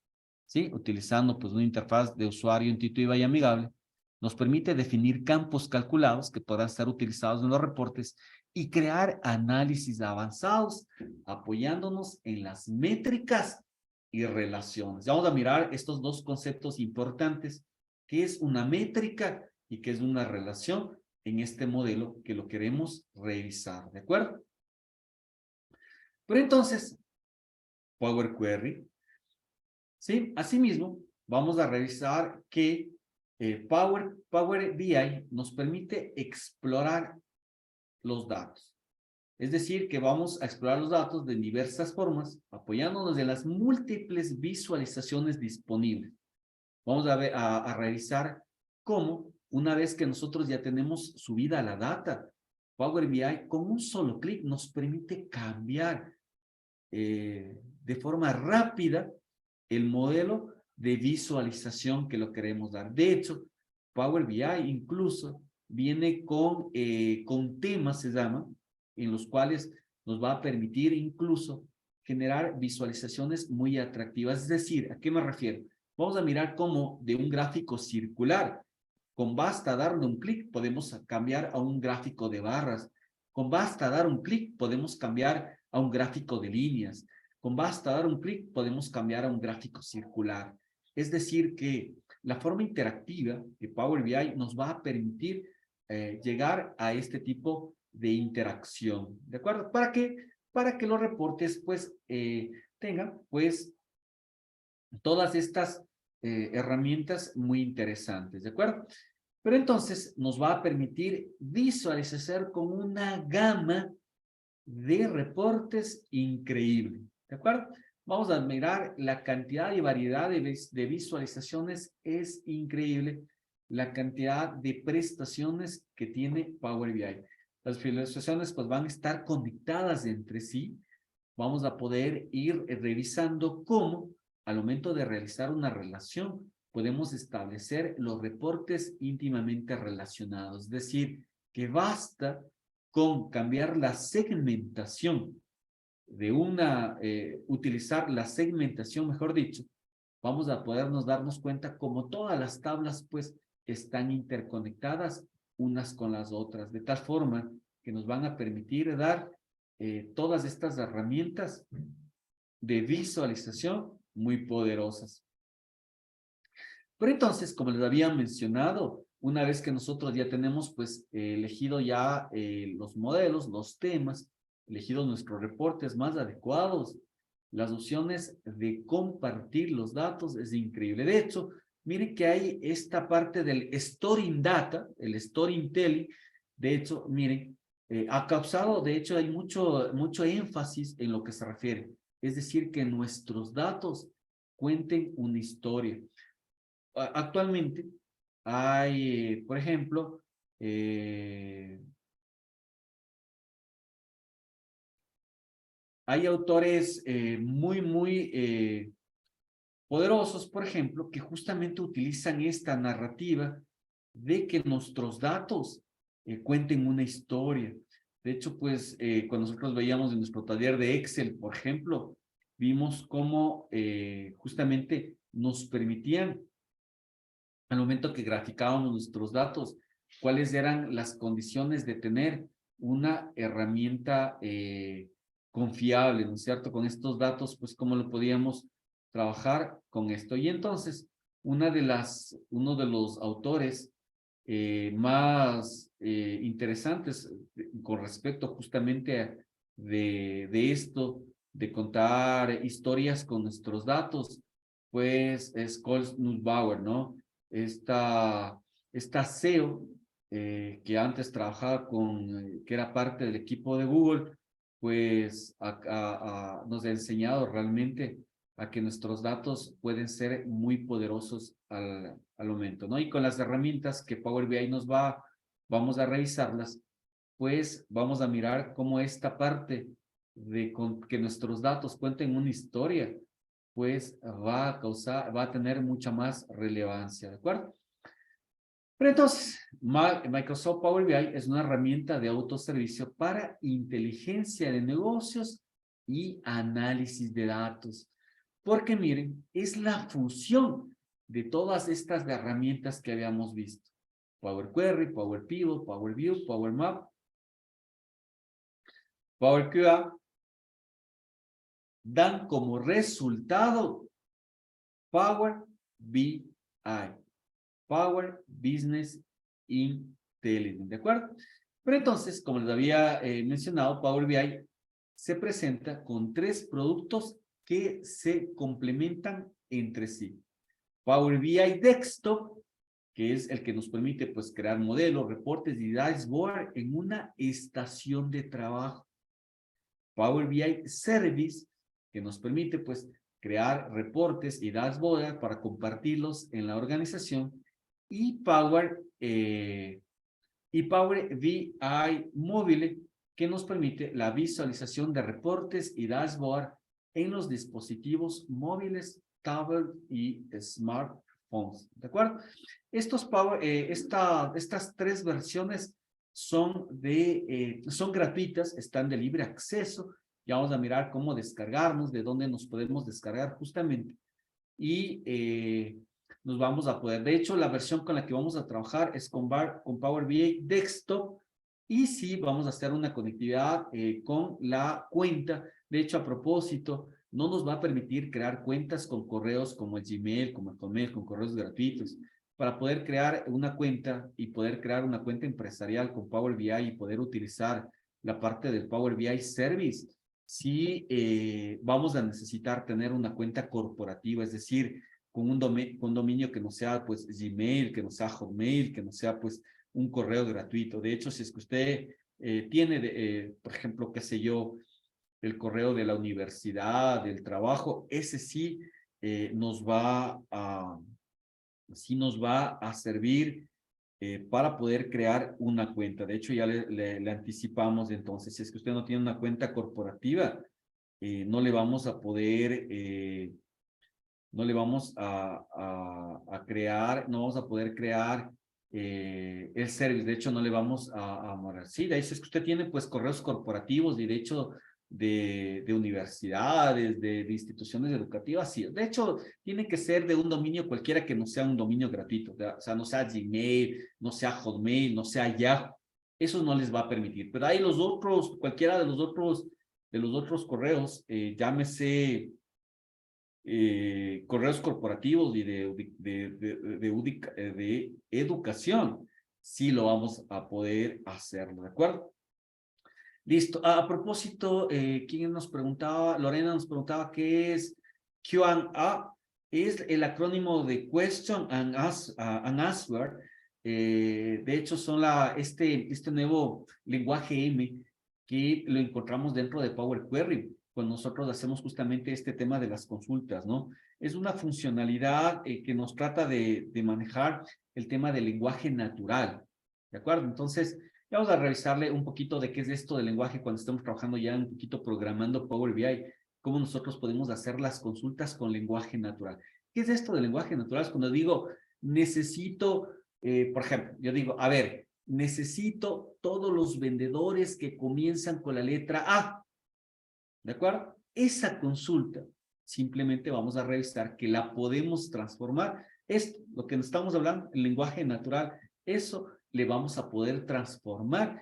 ¿sí? Utilizando pues una interfaz de usuario intuitiva y amigable, nos permite definir campos calculados que podrán ser utilizados en los reportes y crear análisis avanzados apoyándonos en las métricas y relaciones. Vamos a mirar estos dos conceptos importantes, que es una métrica y que es una relación en este modelo que lo queremos revisar, ¿de acuerdo? Pero entonces, Power Query, ¿sí? Asimismo, vamos a revisar que Power BI nos permite explorar los datos. Es decir, que vamos a explorar los datos de diversas formas, apoyándonos de las múltiples visualizaciones disponibles. Vamos a revisar cómo, una vez que nosotros ya tenemos subida la data, Power BI con un solo clic nos permite cambiar de forma rápida el modelo de visualización que lo queremos dar. De hecho, Power BI incluso viene con temas, se llama, en los cuales nos va a permitir incluso generar visualizaciones muy atractivas. Es decir, ¿a qué me refiero? Vamos a mirar cómo de un gráfico circular, con basta darle un clic, podemos cambiar a un gráfico de barras. Con basta dar un clic, podemos cambiar a un gráfico de líneas. Con basta dar un clic, podemos cambiar a un gráfico circular. Es decir, que la forma interactiva de Power BI nos va a permitir llegar a este tipo de interacción, ¿de acuerdo? ¿Para qué? Para que los reportes, pues, tengan, pues, todas estas herramientas muy interesantes, ¿de acuerdo? Pero entonces nos va a permitir visualizar con una gama de reportes increíble, ¿de acuerdo? Vamos a mirar la cantidad y variedad de visualizaciones, es increíble la cantidad de prestaciones que tiene Power BI. Las visualizaciones pues van a estar conectadas entre sí, vamos a poder ir revisando cómo al momento de realizar una relación podemos establecer los reportes íntimamente relacionados, es decir, que basta con cambiar la segmentación de utilizar la segmentación, mejor dicho, vamos a podernos darnos cuenta como todas las tablas pues están interconectadas unas con las otras, de tal forma que nos van a permitir dar todas estas herramientas de visualización muy poderosas. Pero entonces, como les había mencionado, una vez que nosotros ya tenemos pues elegido ya los modelos, los temas, elegidos nuestros reportes más adecuados, las opciones de compartir los datos es increíble. De hecho, miren que hay esta parte del storing data, el storytelling. De hecho, miren, ha causado, de hecho, hay mucho énfasis en lo que se refiere. Es decir, que nuestros datos cuenten una historia. Actualmente hay, por ejemplo, hay autores muy poderosos, por ejemplo, que justamente utilizan esta narrativa de que nuestros datos cuenten una historia. De hecho, pues, cuando nosotros veíamos en nuestro taller de Excel, por ejemplo, vimos cómo justamente nos permitían, al momento que graficábamos nuestros datos, cuáles eran las condiciones de tener una herramienta confiable, ¿no es cierto? Con estos datos, pues, cómo lo podíamos trabajar con esto. Y entonces, uno de los autores más interesantes con respecto justamente de esto, de contar historias con nuestros datos, pues es Coles Nussbauer, ¿no? Esta CEO que antes trabajaba que era parte del equipo de Google, pues nos ha enseñado realmente a que nuestros datos pueden ser muy poderosos al momento, ¿no? Y con las herramientas que Power BI vamos a revisarlas, pues vamos a mirar cómo esta parte de que nuestros datos cuenten una historia, pues va a tener mucha más relevancia, ¿de acuerdo? Pero entonces, Microsoft Power BI es una herramienta de autoservicio para inteligencia de negocios y análisis de datos. Porque miren, es la fusión de todas estas herramientas que habíamos visto. Power Query, Power Pivot, Power View, Power Map, Power QA, dan como resultado Power BI. Power Business Intelligence, ¿de acuerdo? Pero entonces, como les había mencionado, Power BI se presenta con 3 productos que se complementan entre sí. Power BI Desktop, que es el que nos permite pues crear modelos, reportes y dashboard en una estación de trabajo. Power BI Service, que nos permite pues crear reportes y dashboard para compartirlos en la organización, y Power BI Mobile, que nos permite la visualización de reportes y dashboard en los dispositivos móviles, tablet y smartphones, ¿de acuerdo? Estas 3 versiones son gratuitas, están de libre acceso. Ya vamos a mirar cómo descargarnos, de dónde nos podemos descargar justamente. Y nos vamos a poder, de hecho, la versión con la que vamos a trabajar es con Power BI Desktop, y sí vamos a hacer una conectividad con la cuenta. De hecho, a propósito, no nos va a permitir crear cuentas con correos como el Gmail, como el Hotmail, con correos gratuitos. Para poder crear una cuenta y poder crear una cuenta empresarial con Power BI y poder utilizar la parte del Power BI Service, sí vamos a necesitar tener una cuenta corporativa, es decir, con un dominio que no sea pues Gmail, que no sea Hotmail, que no sea pues un correo gratuito. De hecho, si es que usted tiene, por ejemplo, qué sé yo, el correo de la universidad, del trabajo, ese sí nos va a servir para poder crear una cuenta. De hecho, ya le anticipamos entonces, si es que usted no tiene una cuenta corporativa, no le vamos a poder, no le vamos a crear, no vamos a poder crear el service. De hecho, no le vamos a morar. Sí, de ahí si es que usted tiene pues correos corporativos y de hecho de universidades, de instituciones educativas, sí. De hecho, tiene que ser de un dominio cualquiera que no sea un dominio gratuito, o sea, no sea Gmail, no sea Hotmail, no sea Yahoo. Eso no les va a permitir. Pero ahí los otros, cualquiera de los otros correos, llámese correos corporativos y de educación, sí lo vamos a poder hacer, ¿de acuerdo? Listo. A propósito, ¿quién nos preguntaba? Lorena nos preguntaba qué es Q&A. Es el acrónimo de Question and Answer. De hecho, son este nuevo lenguaje M que lo encontramos dentro de Power Query, cuando nosotros hacemos justamente este tema de las consultas, ¿no? Es una funcionalidad que nos trata de manejar el tema del lenguaje natural, ¿de acuerdo? Entonces, vamos a revisarle un poquito de qué es esto del lenguaje cuando estamos trabajando ya un poquito programando Power BI, cómo nosotros podemos hacer las consultas con lenguaje natural. ¿Qué es esto del lenguaje natural? Es cuando digo, necesito, por ejemplo, yo digo, a ver, necesito todos los vendedores que comienzan con la letra A, ¿de acuerdo? Esa consulta, simplemente vamos a revisar que la podemos transformar. Esto, lo que estamos hablando, el lenguaje natural, eso le vamos a poder transformar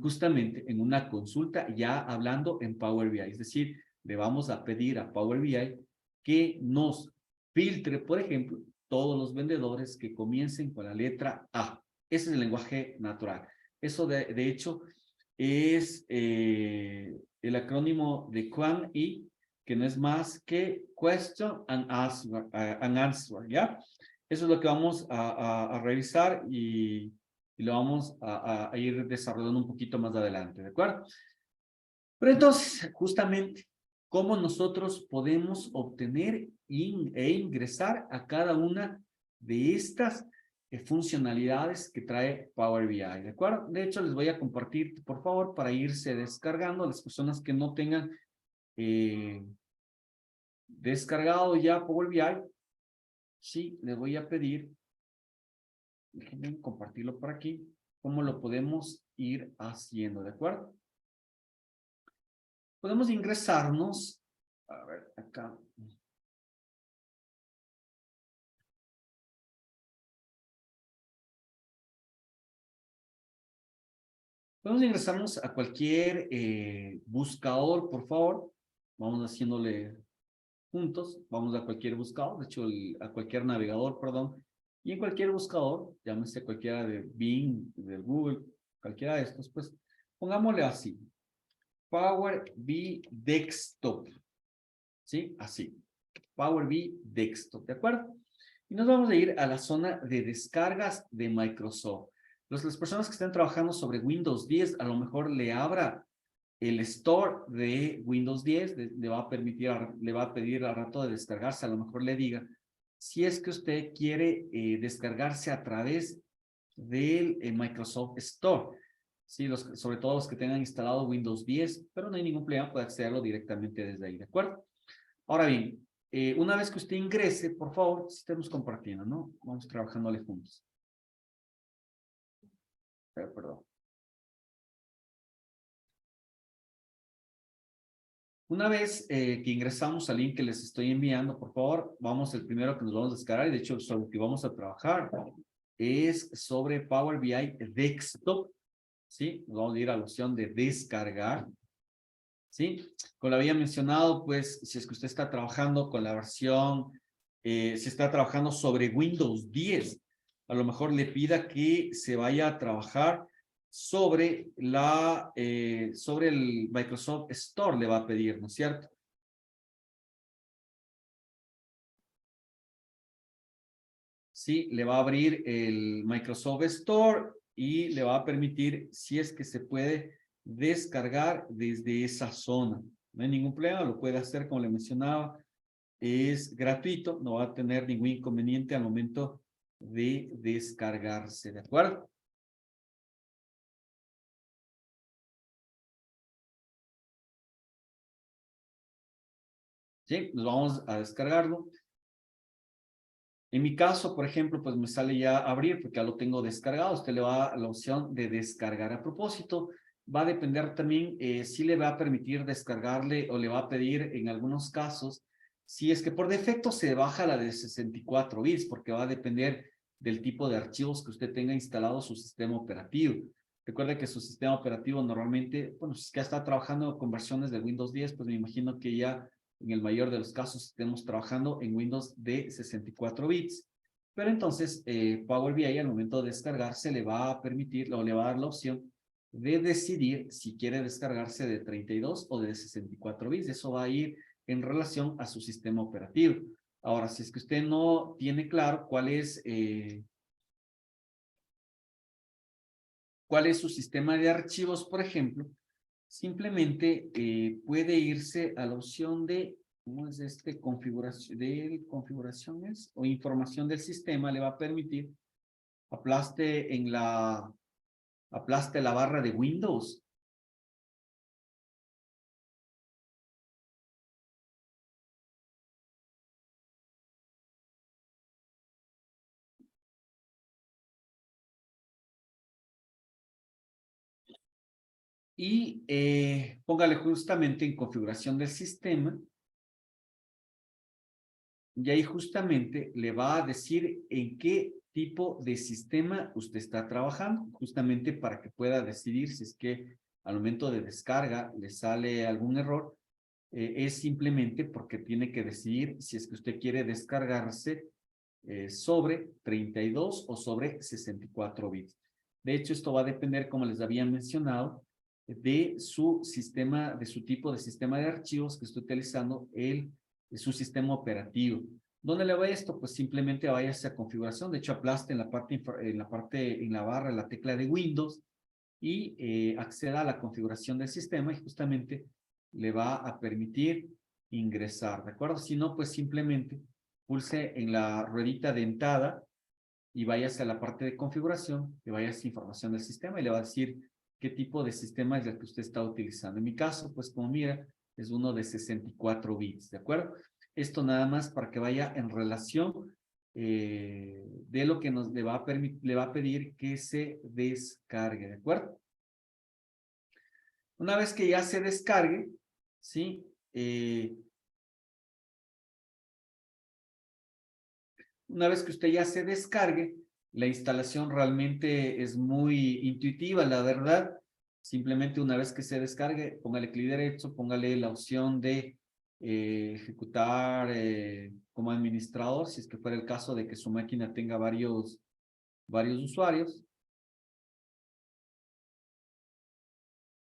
justamente en una consulta ya hablando en Power BI. Es decir, le vamos a pedir a Power BI que nos filtre, por ejemplo, todos los vendedores que comiencen con la letra A. Ese es el lenguaje natural. Eso, de hecho, es el acrónimo de QAN-I, que no es más que Question and Answer, ¿ya? Eso es lo que vamos a revisar y lo vamos a ir desarrollando un poquito más adelante, ¿de acuerdo? Pero entonces, justamente, ¿cómo nosotros podemos obtener e ingresar a cada una de estas funcionalidades que trae Power BI, ¿de acuerdo? De hecho, les voy a compartir, por favor, para irse descargando a las personas que no tengan descargado ya Power BI. Sí, les voy a pedir, déjenme compartirlo por aquí, cómo lo podemos ir haciendo, ¿de acuerdo? Podemos ingresarnos, a ver, acá. Podemos ingresarnos a cualquier buscador, por favor. Vamos haciéndole juntos. Vamos a cualquier buscador, de hecho, a cualquier navegador, perdón. Y en cualquier buscador, llámese cualquiera de Bing, de Google, cualquiera de estos, pues pongámosle así. Power BI Desktop. ¿Sí? Así. Power BI Desktop, ¿de acuerdo? Y nos vamos a ir a la zona de descargas de Microsoft. Las personas que estén trabajando sobre Windows 10, a lo mejor le abra el store de Windows 10, le va a pedir al rato de descargarse, a lo mejor le diga, si es que usted quiere descargarse a través del Microsoft Store. Sí, sobre todo los que tengan instalado Windows 10, pero no hay ningún problema, puede accederlo directamente desde ahí, ¿de acuerdo? Ahora bien, una vez que usted ingrese, por favor, estemos compartiendo, ¿no? Vamos trabajándole juntos. Perdón. Una vez que ingresamos al link que les estoy enviando, por favor, vamos el primero que nos vamos a descargar, y de hecho sobre lo que vamos a trabajar es sobre Power BI Desktop, ¿sí? Nos vamos a ir a la opción de descargar, ¿sí? Como lo había mencionado, pues, si es que usted está trabajando con la versión, si está trabajando sobre Windows 10, a lo mejor le pida que se vaya a trabajar sobre sobre el Microsoft Store, le va a pedir, ¿no es cierto? Sí, le va a abrir el Microsoft Store y le va a permitir, si es que se puede, descargar desde esa zona. No hay ningún problema, lo puede hacer como le mencionaba. Es gratuito, no va a tener ningún inconveniente al momento de descargarse, ¿de acuerdo? Sí, nos vamos a descargarlo. En mi caso, por ejemplo, pues me sale ya abrir porque ya lo tengo descargado. Usted le va a la opción de descargar. A propósito, va a depender también si le va a permitir descargarle o le va a pedir en algunos casos, si es que por defecto se baja la de 64 bits, porque va a depender del tipo de archivos que usted tenga instalado su sistema operativo. Recuerde que su sistema operativo normalmente, bueno, si es que está trabajando con versiones de Windows 10, pues me imagino que ya en el mayor de los casos estemos trabajando en Windows de 64 bits. Pero entonces Power BI al momento de descargarse le va a permitir o le va a dar la opción de decidir si quiere descargarse de 32 o de 64 bits. Eso va a ir en relación a su sistema operativo. Ahora, si es que usted no tiene claro cuál es su sistema de archivos, por ejemplo, simplemente puede irse a la opción de, ¿cómo es configuraciones o información del sistema? Le va a permitir aplaste la barra de Windows. Y póngale justamente en configuración del sistema. Y ahí justamente le va a decir en qué tipo de sistema usted está trabajando, justamente para que pueda decidir si es que al momento de descarga le sale algún error. Es simplemente porque tiene que decidir si es que usted quiere descargarse sobre 32 o sobre 64 bits. De hecho, esto va a depender, como les había mencionado, de su sistema, de su tipo de sistema de archivos que esté utilizando su sistema operativo. ¿Dónde le va esto? Pues simplemente vaya a esa configuración. De hecho, aplaste en la barra, en la tecla de Windows y acceda a la configuración del sistema y justamente le va a permitir ingresar, ¿de acuerdo? Si no, pues simplemente pulse en la ruedita dentada y váyase a la parte de configuración, y váyase a información del sistema y le va a decir qué tipo de sistema es el que usted está utilizando. En mi caso, pues como mira, es uno de 64 bits, ¿de acuerdo? Esto nada más para que vaya en relación de lo que le va a pedir que se descargue, ¿de acuerdo? Una vez que ya se descargue, ¿sí? Una vez que usted ya se descargue, la instalación realmente es muy intuitiva, la verdad. Simplemente una vez que se descargue, póngale clic derecho, póngale la opción de ejecutar como administrador, si es que fuera el caso de que su máquina tenga varios usuarios.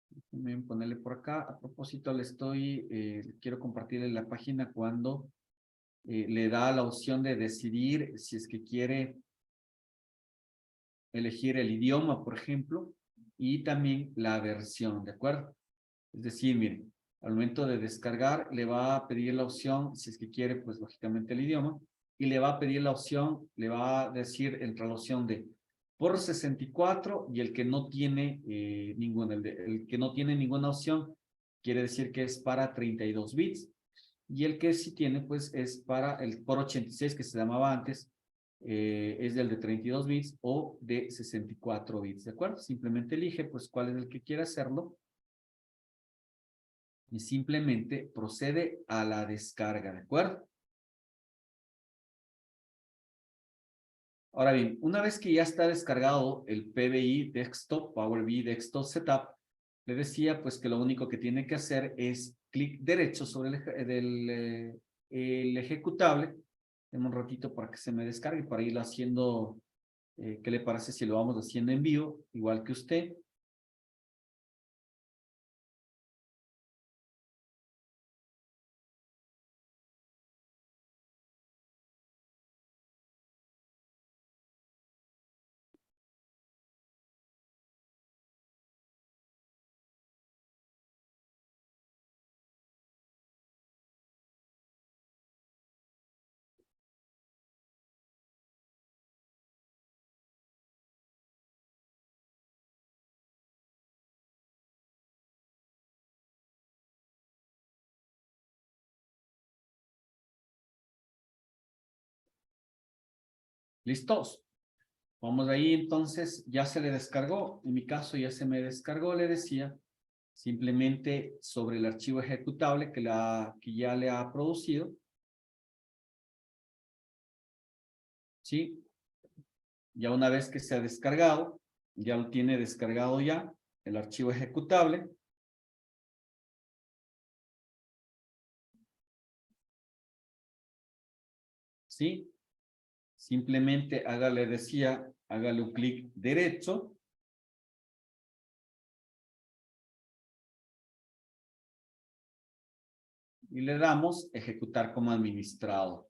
Déjenme ponerle por acá. A propósito, quiero compartirle la página cuando le da la opción de decidir si es que quiere elegir el idioma, por ejemplo, y también la versión, ¿de acuerdo? Es decir, miren, al momento de descargar, le va a pedir la opción, si es que quiere, pues lógicamente el idioma, y le va a pedir la opción, le va a decir entre la opción de por 64 y el que no tiene ninguna, el que no tiene ninguna opción, quiere decir que es para 32 bits, y el que sí tiene, pues es para el por 86 que se llamaba antes, es del de 32 bits o de 64 bits, ¿de acuerdo? Simplemente elige pues cuál es el que quiere hacerlo y simplemente procede a la descarga, ¿de acuerdo? Ahora bien, una vez que ya está descargado el PBI Desktop, Power BI Desktop Setup, le decía pues que lo único que tiene que hacer es clic derecho sobre el ejecutable. Deme un ratito para que se me descargue, para irlo haciendo. ¿Qué le parece si lo vamos haciendo en vivo, igual que usted? ¿Listos? Vamos ahí entonces, ya se le descargó, en mi caso ya se me descargó, le decía, simplemente sobre el archivo ejecutable que ya le ha producido, ¿sí? Ya una vez que se ha descargado, ya lo tiene descargado ya, el archivo ejecutable. ¿sí? Simplemente hágale un clic derecho. Y le damos ejecutar como administrador.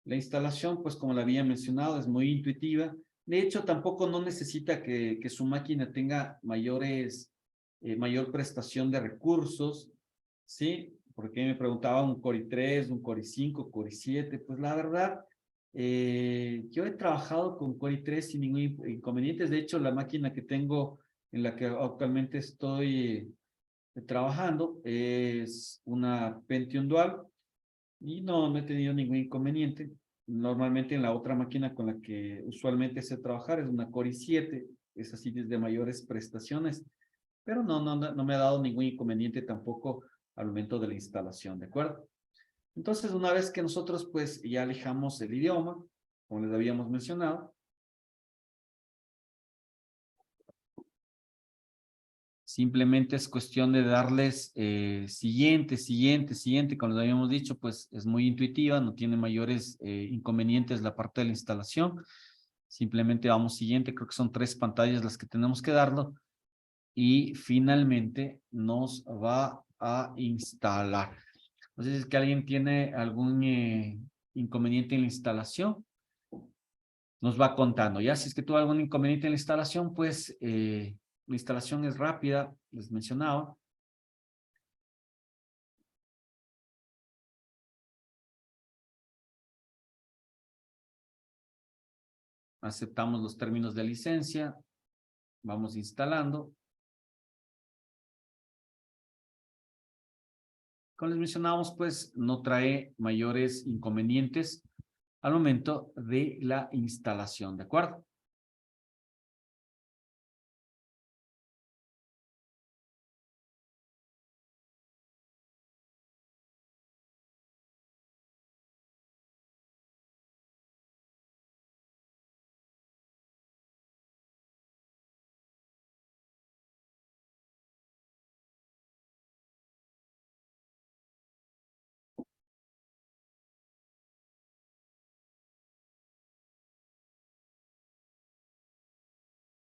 La instalación, pues como la había mencionado, es muy intuitiva. De hecho, tampoco no necesita que su máquina tenga mayor prestación de recursos, ¿sí? Porque me preguntaba un Core i3, un Core i5, Core i7. Pues la verdad, yo he trabajado con Core i3 sin ningún inconveniente. De hecho, la máquina que tengo, en la que actualmente estoy trabajando, es una Pentium Dual y no he tenido ningún inconveniente. Normalmente en la otra máquina con la que usualmente sé trabajar es una Core i7, es así desde mayores prestaciones, pero no me ha dado ningún inconveniente tampoco al momento de la instalación, ¿de acuerdo? Entonces, una vez que nosotros pues ya elijamos el idioma, como les habíamos mencionado, simplemente es cuestión de darles siguiente, como les habíamos dicho, pues es muy intuitiva, no tiene mayores inconvenientes la parte de la instalación. Simplemente vamos siguiente, creo que son 3 pantallas las que tenemos que darlo. Y finalmente nos va a instalar. No sé si es que alguien tiene algún inconveniente en la instalación. Nos va contando. Ya si es que tuvo algún inconveniente en la instalación, pues la instalación es rápida, les mencionaba. Aceptamos los términos de licencia. Vamos instalando. Como les mencionamos, pues no trae mayores inconvenientes al momento de la instalación, ¿de acuerdo?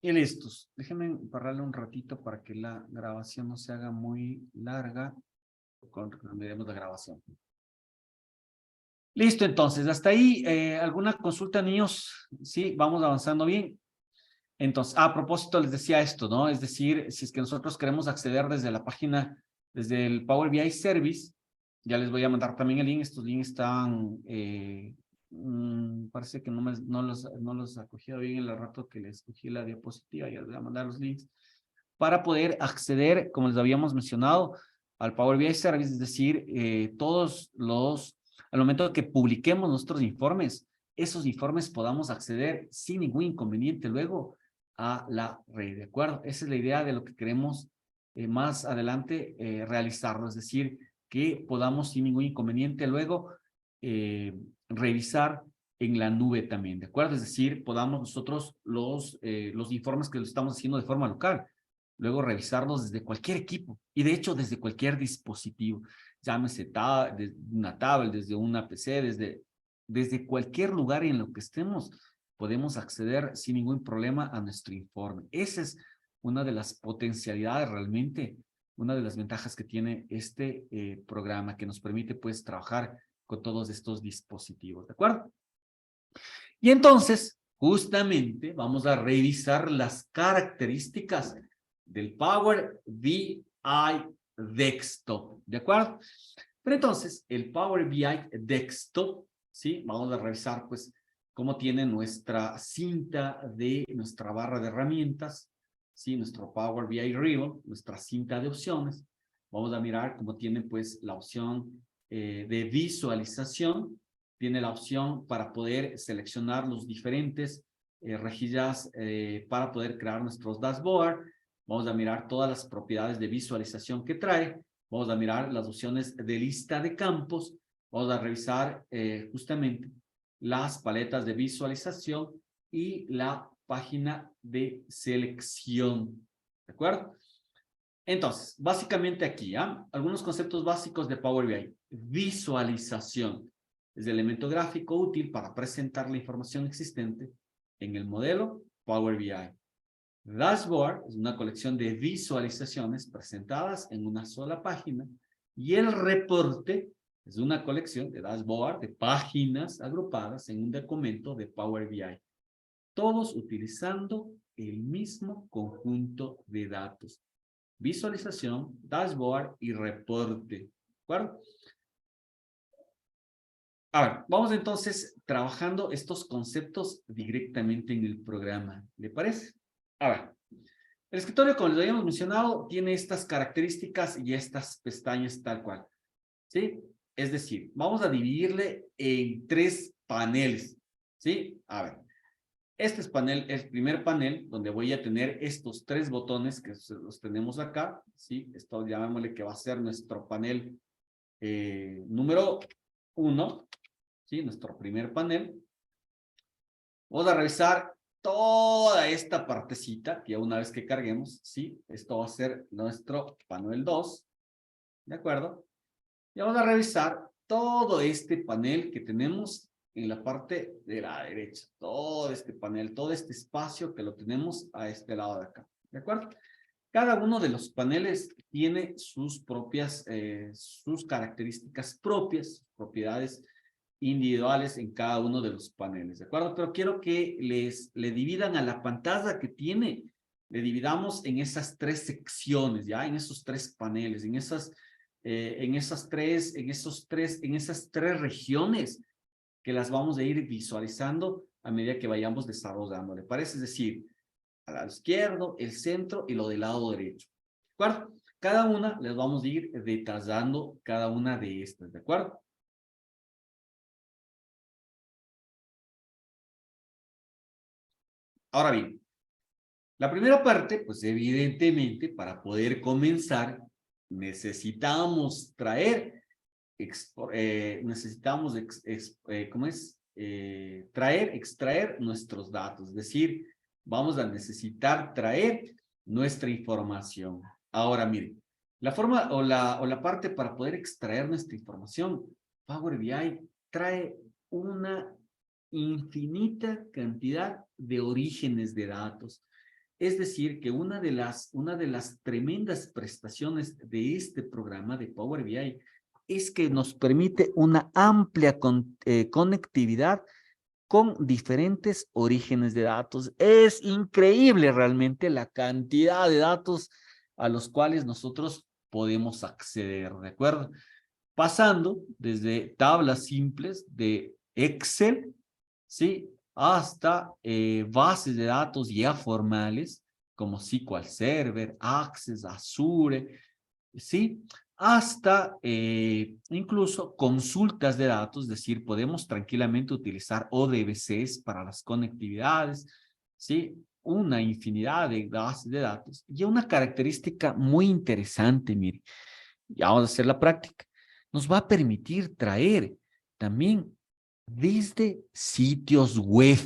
Y listos. Déjenme pararle un ratito para que la grabación no se haga muy larga. Miremos la grabación. Listo, entonces, hasta ahí, ¿alguna consulta, niños? Sí, vamos avanzando bien. Entonces, a propósito, les decía esto, ¿no? Es decir, si es que nosotros queremos acceder desde la página, desde el Power BI Service, ya les voy a mandar también el link. Estos links están, parece que no los ha cogido bien el rato que les cogí la diapositiva. Ya les voy a mandar los links para poder acceder, como les habíamos mencionado, al Power BI Service, es decir, al momento de que publiquemos nuestros informes, esos informes podamos acceder sin ningún inconveniente luego a la red, ¿de acuerdo? Esa es la idea de lo que queremos más adelante realizarlo, es decir, que podamos sin ningún inconveniente luego revisar en la nube también, ¿de acuerdo? Es decir, podamos nosotros los informes que lo estamos haciendo de forma local, luego revisarlos desde cualquier equipo y de hecho desde cualquier dispositivo, llámese desde una tablet, desde una PC, desde cualquier lugar en lo que estemos, podemos acceder sin ningún problema a nuestro informe. Esa es una de las potencialidades realmente, una de las ventajas que tiene este programa que nos permite pues trabajar con todos estos dispositivos, ¿de acuerdo? Y entonces, justamente, vamos a revisar las características del Power BI Desktop, ¿de acuerdo? Pero entonces, el Power BI Desktop, ¿sí? Vamos a revisar, pues, cómo tiene nuestra cinta de nuestra barra de herramientas, ¿sí? Nuestro Power BI Ribbon, nuestra cinta de opciones. Vamos a mirar cómo tiene, pues, la opción de visualización. Tiene la opción para poder seleccionar los diferentes rejillas para poder crear nuestros dashboard. Vamos a mirar todas las propiedades de visualización que trae. Vamos a mirar las opciones de lista de campos. Vamos a revisar justamente las paletas de visualización y la página de selección. ¿De acuerdo? Entonces, básicamente aquí, algunos conceptos básicos de Power BI. Visualización. Es el elemento gráfico útil para presentar la información existente en el modelo Power BI. Dashboard es una colección de visualizaciones presentadas en una sola página y el reporte es una colección de dashboard de páginas agrupadas en un documento de Power BI, todos utilizando el mismo conjunto de datos. Visualización, dashboard y reporte. ¿De acuerdo? A ver, vamos entonces trabajando estos conceptos directamente en el programa. ¿Le parece? A ver, el escritorio, como les habíamos mencionado, tiene estas características y estas pestañas tal cual. ¿Sí? Es decir, vamos a dividirle en 3 paneles. ¿Sí? A ver, este es el primer panel, donde voy a tener estos 3 botones que los tenemos acá. ¿Sí? Esto llamémosle que va a ser nuestro panel número 1. ¿Sí? Nuestro primer panel. Vamos a revisar toda esta partecita, que ya una vez que carguemos, ¿sí? Esto va a ser nuestro panel 2, ¿de acuerdo? Y vamos a revisar todo este panel que tenemos en la parte de la derecha. Todo este panel, todo este espacio que lo tenemos a este lado de acá, ¿de acuerdo? Cada uno de los paneles tiene sus propias, sus características propias, propiedades individuales en cada uno de los paneles, ¿de acuerdo? Pero quiero que le dividan a la pantalla que tiene, le dividamos en esas 3 secciones, ¿ya? En esos 3 paneles, en esas 3 regiones que las vamos a ir visualizando a medida que vayamos desarrollando, ¿le parece? Es decir, al lado izquierdo, el centro y lo del lado derecho, ¿de acuerdo? Cada una les vamos a ir detallando cada una de estas, ¿de acuerdo? Ahora bien, la primera parte, pues evidentemente, para poder comenzar, necesitamos traer, ¿cómo es? Traer, extraer nuestros datos, es decir, vamos a necesitar traer nuestra información. Ahora, miren, la forma o la parte para poder extraer nuestra información, Power BI trae una infinita cantidad de orígenes de datos. Es decir, que una de las tremendas prestaciones de este programa de Power BI es que nos permite una amplia conectividad con diferentes orígenes de datos. Es increíble realmente la cantidad de datos a los cuales nosotros podemos acceder, ¿de acuerdo? Pasando desde tablas simples de Excel, ¿sí? Hasta bases de datos ya formales, como SQL Server, Access, Azure, ¿sí? Hasta incluso consultas de datos, es decir, podemos tranquilamente utilizar ODBCs para las conectividades, ¿sí? Una infinidad de bases de datos. Y una característica muy interesante, mire, ya vamos a hacer la práctica, nos va a permitir traer también desde sitios web.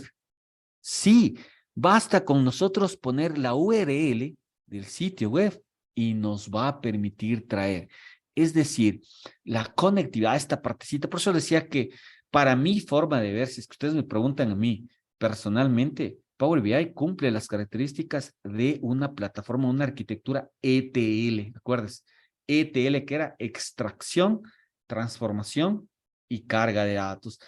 Sí, basta con nosotros poner la URL del sitio web y nos va a permitir traer. Es decir, la conectividad, esta partecita, por eso decía que para mi forma de ver, si es que ustedes me preguntan a mí personalmente, Power BI cumple las características de una plataforma, una arquitectura ETL, ¿recuerdas? ETL que era extracción, transformación y carga de datos,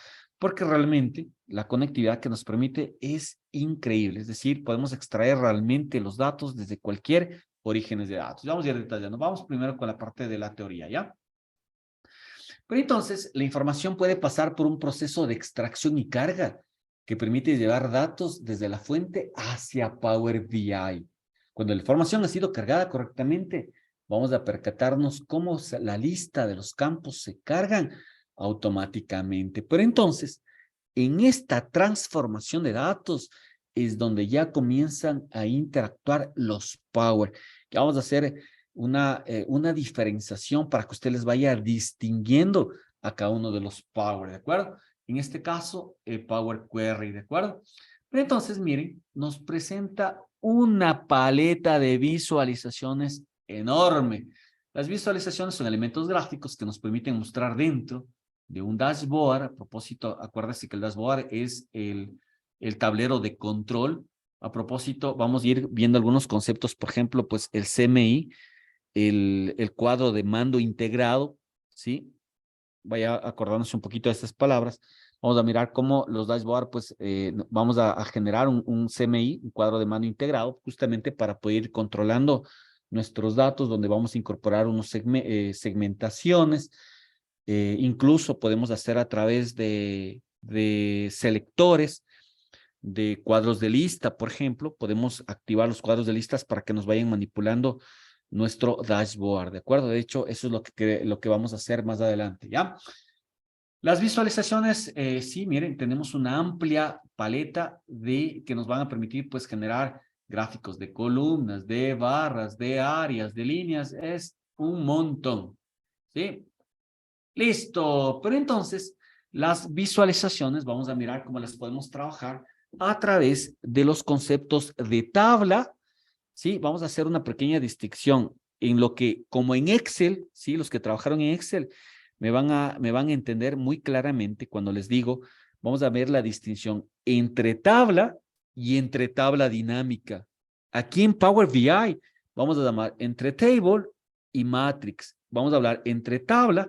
porque realmente la conectividad que nos permite es increíble, es decir, podemos extraer realmente los datos desde cualquier orígenes de datos. Vamos a ir detallando, vamos primero con la parte de la teoría, ¿ya? Pero entonces, la información puede pasar por un proceso de extracción y carga que permite llevar datos desde la fuente hacia Power BI. Cuando la información ha sido cargada correctamente, vamos a percatarnos cómo la lista de los campos se cargan automáticamente. Pero entonces, en esta transformación de datos es donde ya comienzan a interactuar los Power. Ya vamos a hacer una diferenciación para que usted les vaya distinguiendo a cada uno de los Power, ¿de acuerdo? En este caso, Power Query, ¿de acuerdo? Pero entonces, miren, nos presenta una paleta de visualizaciones enorme. Las visualizaciones son elementos gráficos que nos permiten mostrar dentro de un dashboard. A propósito, acuérdense que el dashboard es el tablero de control. A propósito, vamos a ir viendo algunos conceptos, por ejemplo, pues el CMI, el cuadro de mando integrado, ¿sí? Vaya acordándose un poquito de estas palabras. Vamos a mirar cómo los dashboard, pues vamos a generar un CMI, un cuadro de mando integrado, justamente para poder ir controlando nuestros datos, donde vamos a incorporar unos segmentaciones. Incluso podemos hacer a través de selectores, de cuadros de lista, por ejemplo, podemos activar los cuadros de listas para que nos vayan manipulando nuestro dashboard, ¿de acuerdo? De hecho, eso es lo que vamos a hacer más adelante, ¿ya? Las visualizaciones, sí, miren, tenemos una amplia paleta que nos van a permitir, pues, generar gráficos de columnas, de barras, de áreas, de líneas, es un montón, ¿sí? Listo, pero entonces, las visualizaciones, vamos a mirar cómo las podemos trabajar a través de los conceptos de tabla, ¿sí? Vamos a hacer una pequeña distinción en lo que, como en Excel, ¿sí? Los que trabajaron en Excel me van a entender muy claramente cuando les digo, vamos a ver la distinción entre tabla y entre tabla dinámica. Aquí en Power BI vamos a llamar entre table y matrix. Vamos a hablar entre tabla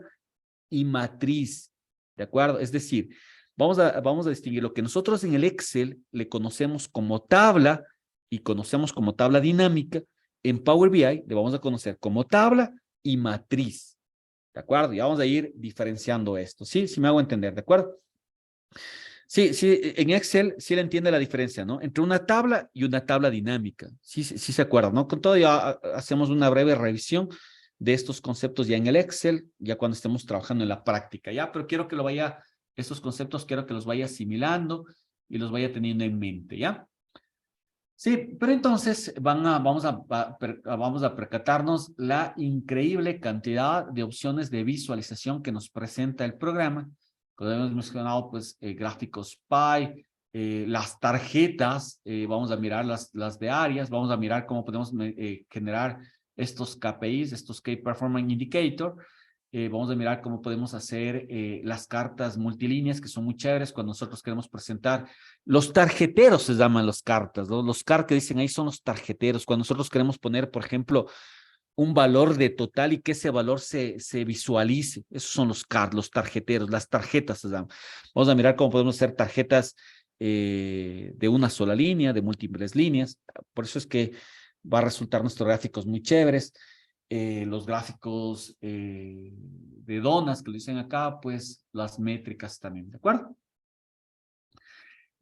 y matriz, ¿de acuerdo? Es decir, vamos a distinguir lo que nosotros en el Excel le conocemos como tabla y conocemos como tabla dinámica. En Power BI le vamos a conocer como tabla y matriz, ¿de acuerdo? Y vamos a ir diferenciando esto, ¿sí? Si me hago entender, ¿de acuerdo? Sí, sí, en Excel sí le entiende la diferencia, ¿no? Entre una tabla y una tabla dinámica. Sí, sí se acuerdan, ¿no? Con todo ya hacemos una breve revisión de estos conceptos ya en el Excel, ya cuando estemos trabajando en la práctica, ¿ya? Pero quiero que estos conceptos quiero que los vaya asimilando y los vaya teniendo en mente, ¿ya? Sí, pero entonces vamos a percatarnos la increíble cantidad de opciones de visualización que nos presenta el programa. Como hemos mencionado, pues gráficos PI, las tarjetas, vamos a mirar las de áreas, vamos a mirar cómo podemos generar estos KPIs, estos Key Performance Indicator. Vamos a mirar cómo podemos hacer las cartas multilíneas, que son muy chéveres cuando nosotros queremos presentar. Los tarjeteros se llaman las cartas, ¿no? Los CAR que dicen ahí son los tarjeteros. Cuando nosotros queremos poner, por ejemplo, un valor de total y que ese valor se visualice. Esos son los CAR, los tarjeteros, las tarjetas se llaman. Vamos a mirar cómo podemos hacer tarjetas de una sola línea, de múltiples líneas. Por eso es que va a resultar nuestros gráficos muy chéveres. Los gráficos de donas que lo dicen acá, pues las métricas también, ¿de acuerdo?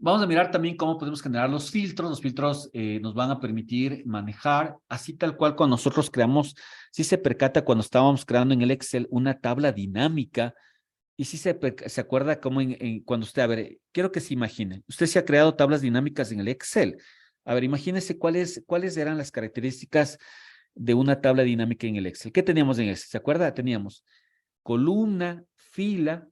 Vamos a mirar también cómo podemos generar los filtros. Los filtros nos van a permitir manejar, así tal cual cuando nosotros creamos, si se percata cuando estábamos creando en el Excel una tabla dinámica, y si se acuerda cómo cuando usted, a ver, quiero que se imagine, usted se ha creado tablas dinámicas en el Excel. A ver, imagínese cuáles eran las características de una tabla dinámica en el Excel. ¿Qué teníamos en Excel? ¿Se acuerda? Teníamos columna, fila,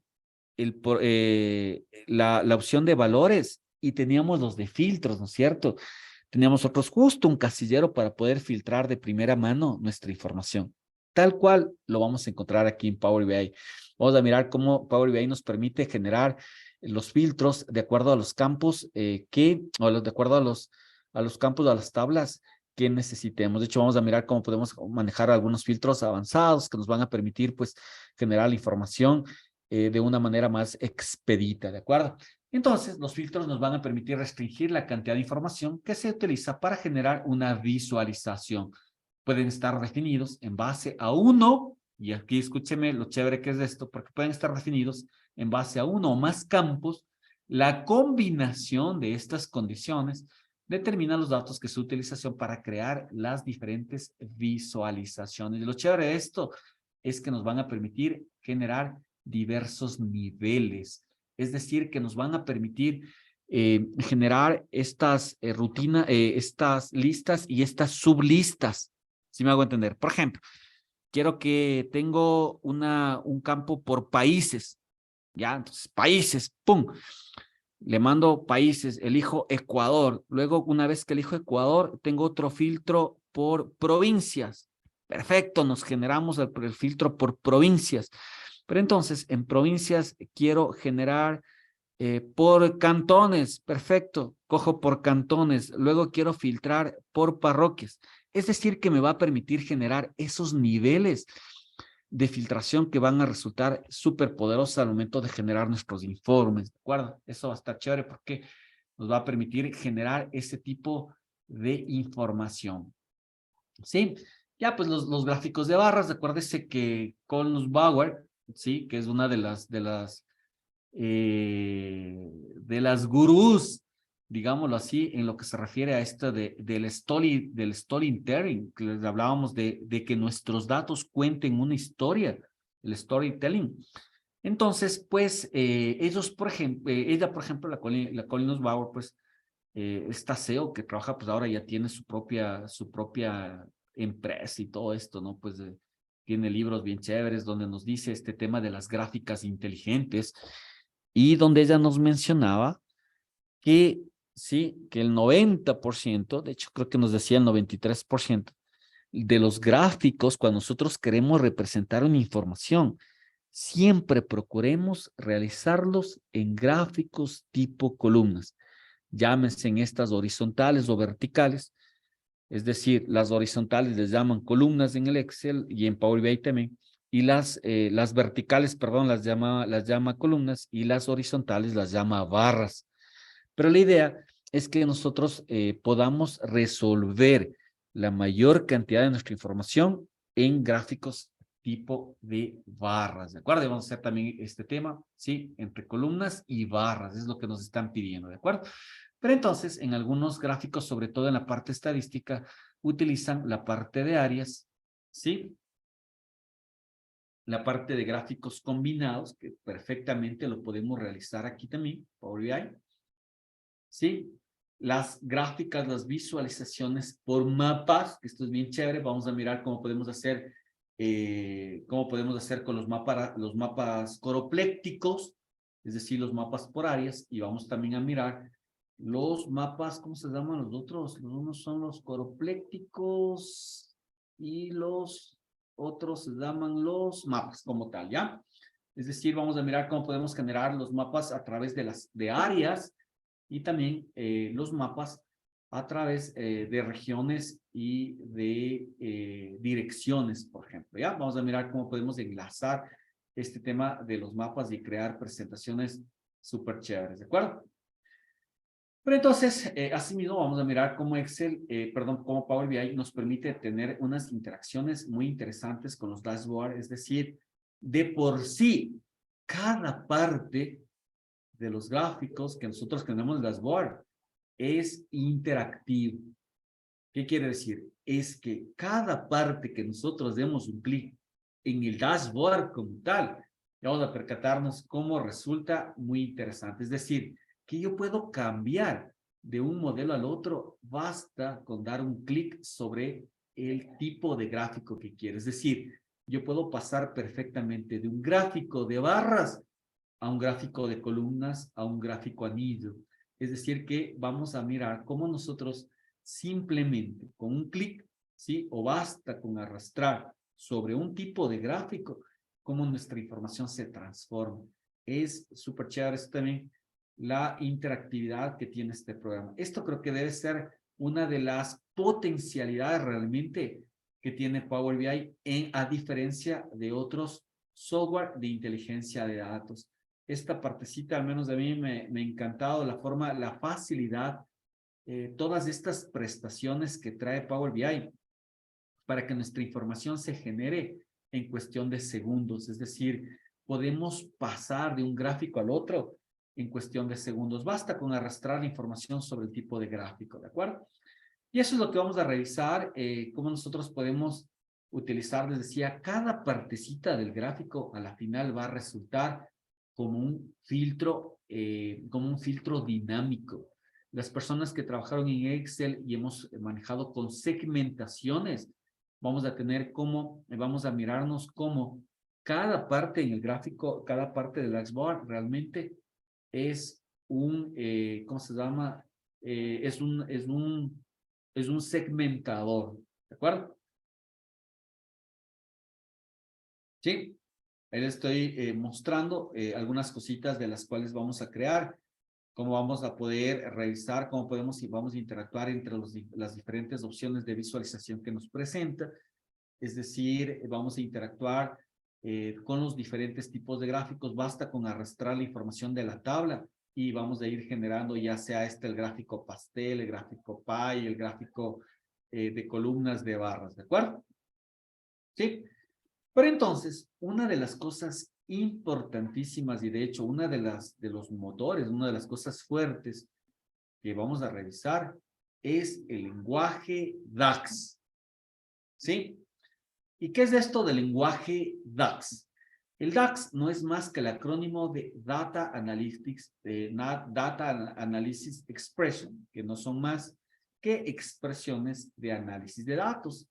la opción de valores y teníamos los de filtros, ¿no es cierto? Teníamos nosotros justo un casillero para poder filtrar de primera mano nuestra información. Tal cual lo vamos a encontrar aquí en Power BI. Vamos a mirar cómo Power BI nos permite generar los filtros de acuerdo a los campos de acuerdo a los campos, a las tablas que necesitemos. De hecho, vamos a mirar cómo podemos manejar algunos filtros avanzados que nos van a permitir, pues, generar la información de una manera más expedita, ¿de acuerdo? Entonces, los filtros nos van a permitir restringir la cantidad de información que se utiliza para generar una visualización. Pueden estar definidos en base a uno, y aquí escúcheme lo chévere que es esto, porque pueden estar definidos en base a uno o más campos. La combinación de estas condiciones determina los datos que su utilización para crear las diferentes visualizaciones. Y lo chévere de esto es que nos van a permitir generar diversos niveles, es decir, que nos van a permitir generar estas estas listas y estas sublistas, si me hago entender. Por ejemplo, quiero que tengo un campo por países, ¿ya? Entonces, países, ¡pum! Le mando países, elijo Ecuador. Luego, una vez que elijo Ecuador, tengo otro filtro por provincias. Perfecto, nos generamos el filtro por provincias. Pero entonces, en provincias quiero generar por cantones, perfecto, cojo por cantones, luego quiero filtrar por parroquias. Es decir, que me va a permitir generar esos niveles de filtración que van a resultar súper poderosos al momento de generar nuestros informes, ¿de acuerdo? Eso va a estar chévere porque nos va a permitir generar ese tipo de información, ¿sí? Ya, pues los gráficos de barras, acuérdese que Colnus Bauer, ¿sí? Que es una de las gurús, digámoslo así, en lo que se refiere a esto del storytelling, que les hablábamos de que nuestros datos cuenten una historia, el storytelling. Entonces, pues, ellos, por ejemplo, ella, por ejemplo, la Colin Bauer, pues, esta SEO que trabaja, pues ahora ya tiene su propia empresa y todo esto, ¿no? Pues tiene libros bien chéveres donde nos dice este tema de las gráficas inteligentes y donde ella nos mencionaba que sí, que el 90%, de hecho creo que nos decía el 93% de los gráficos, cuando nosotros queremos representar una información, siempre procuremos realizarlos en gráficos tipo columnas, llámense en estas horizontales o verticales, es decir, las horizontales les llaman columnas en el Excel y en Power BI también, y las verticales, perdón, las llama columnas y las horizontales las llama barras. Pero la idea es que nosotros podamos resolver la mayor cantidad de nuestra información en gráficos tipo de barras, ¿de acuerdo? Y vamos a hacer también este tema, ¿sí? Entre columnas y barras, es lo que nos están pidiendo, ¿de acuerdo? Pero entonces, en algunos gráficos, sobre todo en la parte estadística, utilizan la parte de áreas, ¿sí? La parte de gráficos combinados, que perfectamente lo podemos realizar aquí también, Power BI, ¿sí? Las gráficas, las visualizaciones por mapas, que esto es bien chévere, vamos a mirar cómo podemos hacer con los mapas coroplécticos, es decir, los mapas por áreas, y vamos también a mirar los mapas, ¿cómo se llaman los otros? Los unos son los coroplécticos y los otros se llaman los mapas como tal, ¿ya? Es decir, vamos a mirar cómo podemos generar los mapas a través de áreas y también los mapas a través de regiones y de direcciones, por ejemplo, ¿ya? Vamos a mirar cómo podemos enlazar este tema de los mapas y crear presentaciones súper chéveres, ¿de acuerdo? Pero entonces, asimismo, vamos a mirar cómo cómo Power BI nos permite tener unas interacciones muy interesantes con los dashboards, es decir, de por sí, cada parte de los gráficos que nosotros tenemos en el dashboard es interactivo. ¿Qué quiere decir? Es que cada parte que nosotros demos un clic en el dashboard como tal, vamos a percatarnos cómo resulta muy interesante. Es decir, que yo puedo cambiar de un modelo al otro, basta con dar un clic sobre el tipo de gráfico que quiero. Es decir, yo puedo pasar perfectamente de un gráfico de barras a un gráfico de columnas, a un gráfico anillo. Es decir, que vamos a mirar cómo nosotros simplemente con un clic, ¿sí? O basta con arrastrar sobre un tipo de gráfico, cómo nuestra información se transforma. Es súper chévere esto también, la interactividad que tiene este programa. Esto creo que debe ser una de las potencialidades realmente que tiene Power BI a diferencia de otros software de inteligencia de datos. Esta partecita, al menos de mí, me ha encantado la forma, la facilidad, todas estas prestaciones que trae Power BI para que nuestra información se genere en cuestión de segundos. Es decir, podemos pasar de un gráfico al otro en cuestión de segundos. Basta con arrastrar la información sobre el tipo de gráfico, ¿de acuerdo? Y eso es lo que vamos a revisar, cómo nosotros podemos utilizar, les decía, cada partecita del gráfico a la final va a resultar como un filtro dinámico. Las personas que trabajaron en Excel y hemos manejado con segmentaciones, vamos a mirarnos cómo cada parte en el gráfico, cada parte del dashboard realmente es ¿cómo se llama? Es un segmentador, ¿de acuerdo? ¿Sí? Ahí les estoy mostrando algunas cositas de las cuales vamos a crear, cómo vamos a poder revisar, cómo podemos y vamos a interactuar entre las diferentes opciones de visualización que nos presenta. Es decir, vamos a interactuar con los diferentes tipos de gráficos. Basta con arrastrar la información de la tabla y vamos a ir generando ya sea el gráfico pastel, el gráfico pie, el gráfico de columnas de barras, ¿de acuerdo? ¿Sí? Pero entonces, una de las cosas importantísimas y de hecho una de los motores, una de las cosas fuertes que vamos a revisar es el lenguaje DAX. ¿Sí? ¿Y qué es esto del lenguaje DAX? El DAX no es más que el acrónimo de Data Analytics, Data Analysis Expression, que no son más que expresiones de análisis de datos.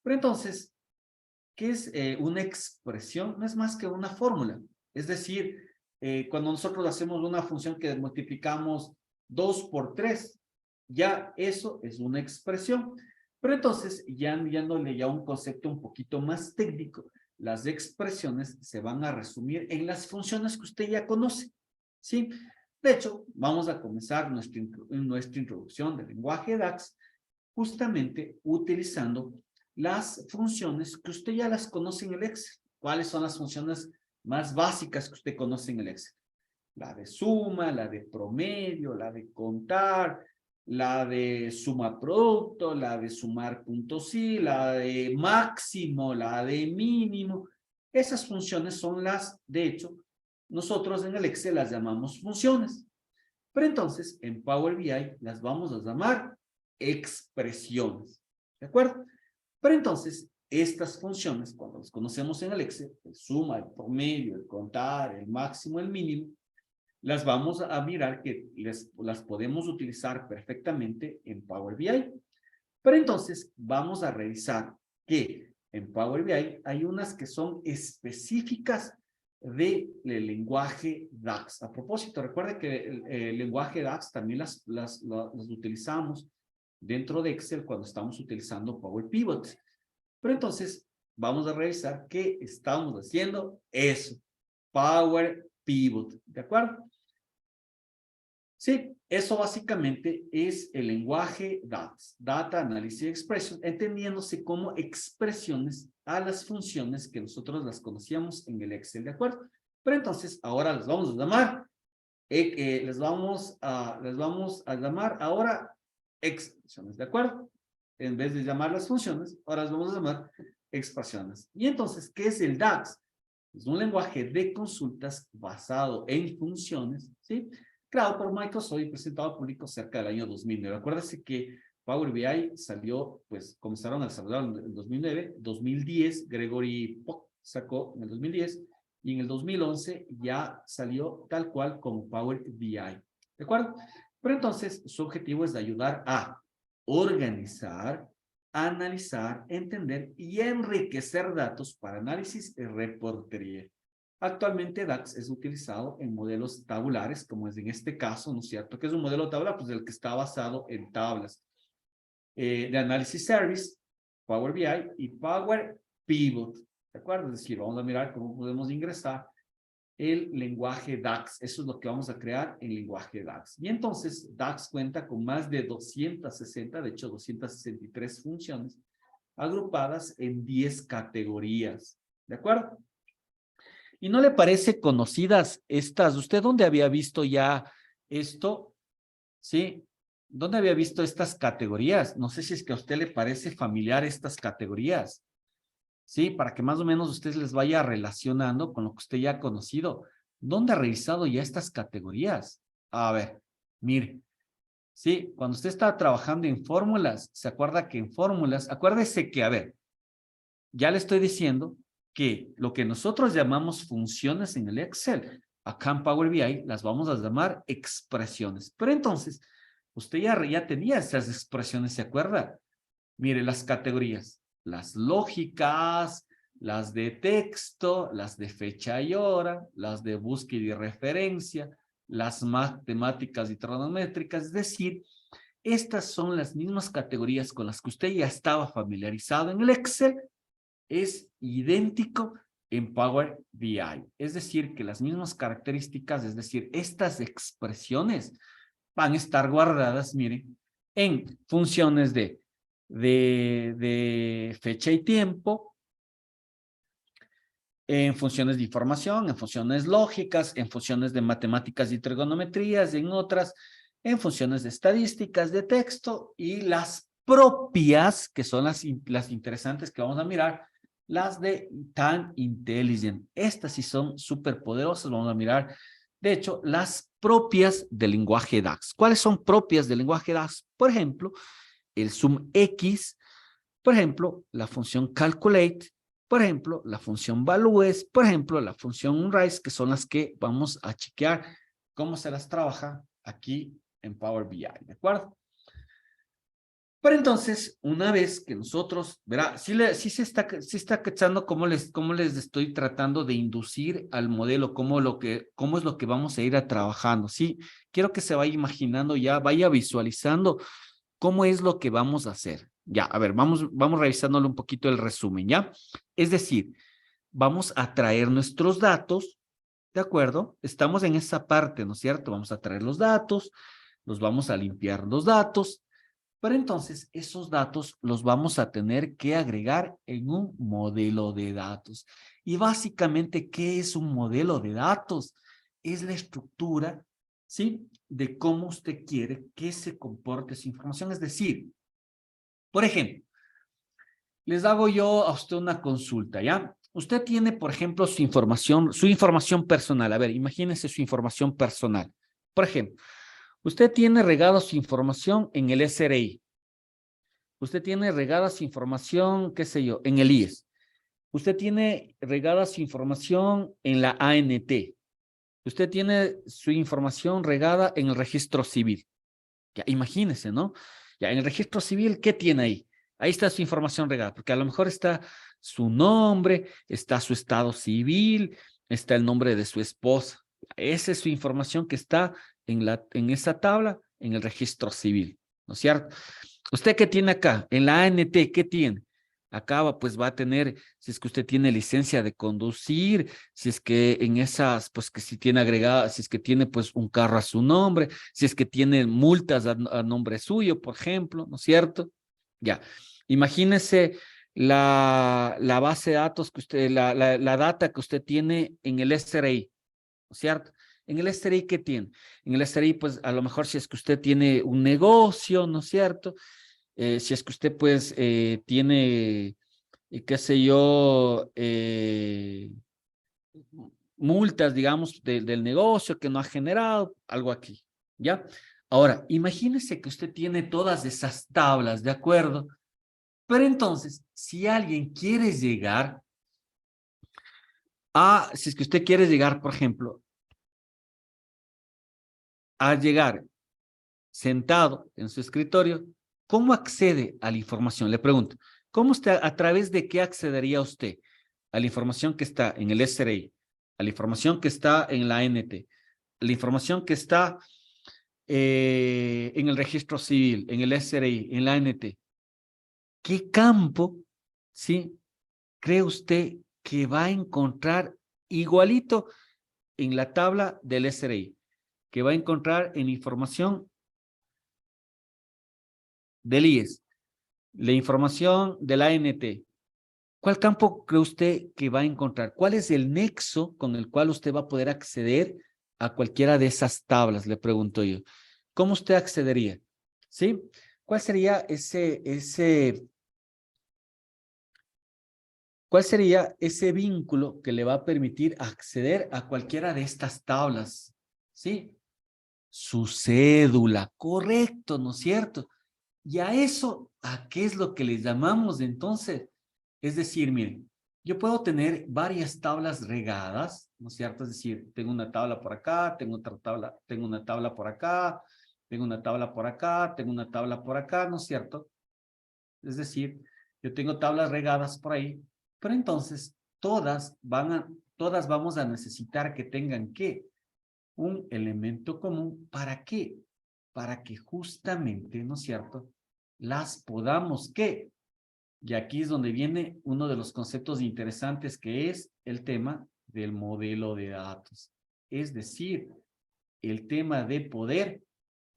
Pero entonces, ¿qué es una expresión? No es más que una fórmula. Es decir, cuando nosotros hacemos una función que multiplicamos 2 por 3, ya eso es una expresión. Pero entonces, ya un concepto un poquito más técnico, las expresiones se van a resumir en las funciones que usted ya conoce, ¿sí? De hecho, vamos a comenzar nuestra introducción del lenguaje DAX justamente utilizando las funciones que usted ya las conoce en el Excel. ¿Cuáles son las funciones más básicas que usted conoce en el Excel? La de suma, la de promedio, la de contar, la de suma producto, la de sumar puntos sí, la de máximo, la de mínimo. Esas funciones son de hecho, nosotros en el Excel las llamamos funciones. Pero entonces, en Power BI las vamos a llamar expresiones. ¿De acuerdo? Pero entonces, estas funciones, cuando las conocemos en el Excel, el suma, el promedio, el contar, el máximo, el mínimo, las vamos a mirar que las podemos utilizar perfectamente en Power BI. Pero entonces, vamos a revisar que en Power BI hay unas que son específicas del lenguaje DAX. A propósito, recuerde que el lenguaje DAX también las utilizamos dentro de Excel cuando estamos utilizando Power Pivot. Pero entonces, vamos a revisar que estamos haciendo eso. Power Pivot, ¿de acuerdo? Sí, eso básicamente es el lenguaje DAX, Data Analysis Expression, entendiéndose como expresiones a las funciones que nosotros las conocíamos en el Excel, ¿de acuerdo? Pero entonces, ahora las vamos a llamar, les vamos a llamar ahora expresiones, ¿de acuerdo? En vez de llamar las funciones, ahora las vamos a llamar expresiones. Y entonces, ¿qué es el DAX? Es un lenguaje de consultas basado en funciones, ¿sí? Creado por Microsoft y presentado al público cerca del año 2009. Acuérdense que Power BI salió, pues comenzaron a desarrollar en el 2009, 2010, Gregory Pock sacó en el 2010, y en el 2011 ya salió tal cual como Power BI. ¿De acuerdo? Pero entonces su objetivo es de ayudar a organizar, analizar, entender y enriquecer datos para análisis y reportería. Actualmente DAX es utilizado en modelos tabulares, como es en este caso, ¿no es cierto? ¿Qué es un modelo tabular? Pues el que está basado en tablas. De análisis service, Power BI y Power Pivot. ¿De acuerdo? Es decir, vamos a mirar cómo podemos ingresar el lenguaje DAX. Eso es lo que vamos a crear en lenguaje DAX. Y entonces DAX cuenta con más de 260, de hecho 263 funciones agrupadas en 10 categorías. ¿De acuerdo? ¿Y no le parece conocidas estas? ¿Usted dónde había visto ya esto? ¿Sí? ¿Dónde había visto estas categorías? No sé si es que a usted le parece familiar estas categorías. ¿Sí? Para que más o menos usted les vaya relacionando con lo que usted ya ha conocido. ¿Dónde ha revisado ya estas categorías? A ver, mire. Sí, cuando usted está trabajando en fórmulas, se acuerda que en fórmulas, acuérdese que, a ver, ya le estoy diciendo que lo que nosotros llamamos funciones en el Excel, acá en Power BI las vamos a llamar expresiones. Pero entonces, usted ya tenía esas expresiones, ¿se acuerda? Mire las categorías, las lógicas, las de texto, las de fecha y hora, las de búsqueda y referencia, las matemáticas y trigonométricas, es decir, estas son las mismas categorías con las que usted ya estaba familiarizado en el Excel. Es idéntico en Power BI. Es decir, que las mismas características, es decir, estas expresiones van a estar guardadas, miren, en funciones de fecha y tiempo, en funciones de información, en funciones lógicas, en funciones de matemáticas y trigonometrías, en otras, en funciones de estadísticas, de texto, y las propias, que son las interesantes que vamos a mirar, las de Time Intelligent. Estas sí son súper poderosas, vamos a mirar. De hecho, las propias del lenguaje DAX. ¿Cuáles son propias del lenguaje DAX? Por ejemplo, el sum X, por ejemplo, la función calculate, por ejemplo, la función values, por ejemplo, la función rise, que son las que vamos a chequear cómo se las trabaja aquí en Power BI, ¿de acuerdo? Pero entonces, una vez que nosotros, verá, sí se está cachando cómo les estoy tratando de inducir al modelo, cómo es lo que vamos a ir a trabajando, ¿sí? Quiero que se vaya imaginando ya, vaya visualizando cómo es lo que vamos a hacer. Ya, a ver, vamos revisándole un poquito el resumen, ¿ya? Es decir, vamos a traer nuestros datos, ¿de acuerdo? Estamos en esa parte, ¿no es cierto? Vamos a traer los datos, los vamos a limpiar los datos, pero entonces esos datos los vamos a tener que agregar en un modelo de datos. Y básicamente, ¿qué es un modelo de datos? Es la estructura, ¿sí? De cómo usted quiere que se comporte esa información. Es decir, por ejemplo, les hago yo a usted una consulta, ¿ya? Usted tiene, por ejemplo, su información personal. A ver, imagínese su información personal. Por ejemplo, usted tiene regado su información en el SRI. Usted tiene regada su información, qué sé yo, en el IES. Usted tiene regada su información en la ANT. Usted tiene su información regada en el registro civil. Ya, imagínese, ¿no? Ya, en el registro civil, ¿qué tiene ahí? Ahí está su información regada, porque a lo mejor está su nombre, está su estado civil, está el nombre de su esposa. Esa es su información que está en esa tabla, en el registro civil, ¿no es cierto? ¿Usted qué tiene acá? En la ANT, ¿qué tiene? Acá pues va a tener, si es que usted tiene licencia de conducir, si es que en esas, pues que si tiene agregada, si es que tiene pues un carro a su nombre, si es que tiene multas a nombre suyo, por ejemplo, ¿no es cierto? Ya, imagínese la base de datos que usted, la data que usted tiene en el SRI, ¿no es cierto? En el SRI, ¿qué tiene? En el SRI, pues a lo mejor si es que usted tiene un negocio, ¿no es cierto? Si es que usted pues tiene, qué sé yo, multas, digamos, del negocio que no ha generado, algo aquí, ¿ya? Ahora, imagínese que usted tiene todas esas tablas, ¿de acuerdo? Pero entonces, si alguien quiere llegar si es que usted quiere llegar, por ejemplo, a llegar sentado en su escritorio, ¿cómo accede a la información? Le pregunto, ¿cómo usted, a través de qué accedería usted a la información que está en el SRI, a la información que está en la ANT, a la información que está en el registro civil, en el SRI, en la ANT? ¿Qué campo, sí, cree usted que va a encontrar igualito en la tabla del SRI, que va a encontrar en información del IES, la información de la ANT? ¿Cuál campo cree usted que va a encontrar? ¿Cuál es el nexo con el cual usted va a poder acceder a cualquiera de esas tablas? Le pregunto yo. ¿Cómo usted accedería? ¿Sí? ¿Cuál sería cuál sería ese vínculo que le va a permitir acceder a cualquiera de estas tablas? ¿Sí? Su cédula, correcto, ¿no es cierto? Y a eso, ¿a qué es lo que le llamamos entonces? Es decir, miren, yo puedo tener varias tablas regadas, ¿no es cierto? Es decir, tengo una tabla por acá, tengo otra tabla, tengo una tabla por acá, tengo una tabla por acá, tengo una tabla por acá, ¿no es cierto? Es decir, yo tengo tablas regadas por ahí, pero entonces todas vamos a necesitar que tengan ¿qué? Un elemento común. ¿Para qué? Para que justamente, ¿no es cierto?, las podamos, ¿qué? Y aquí es donde viene uno de los conceptos interesantes, que es el tema del modelo de datos. Es decir, el tema de poder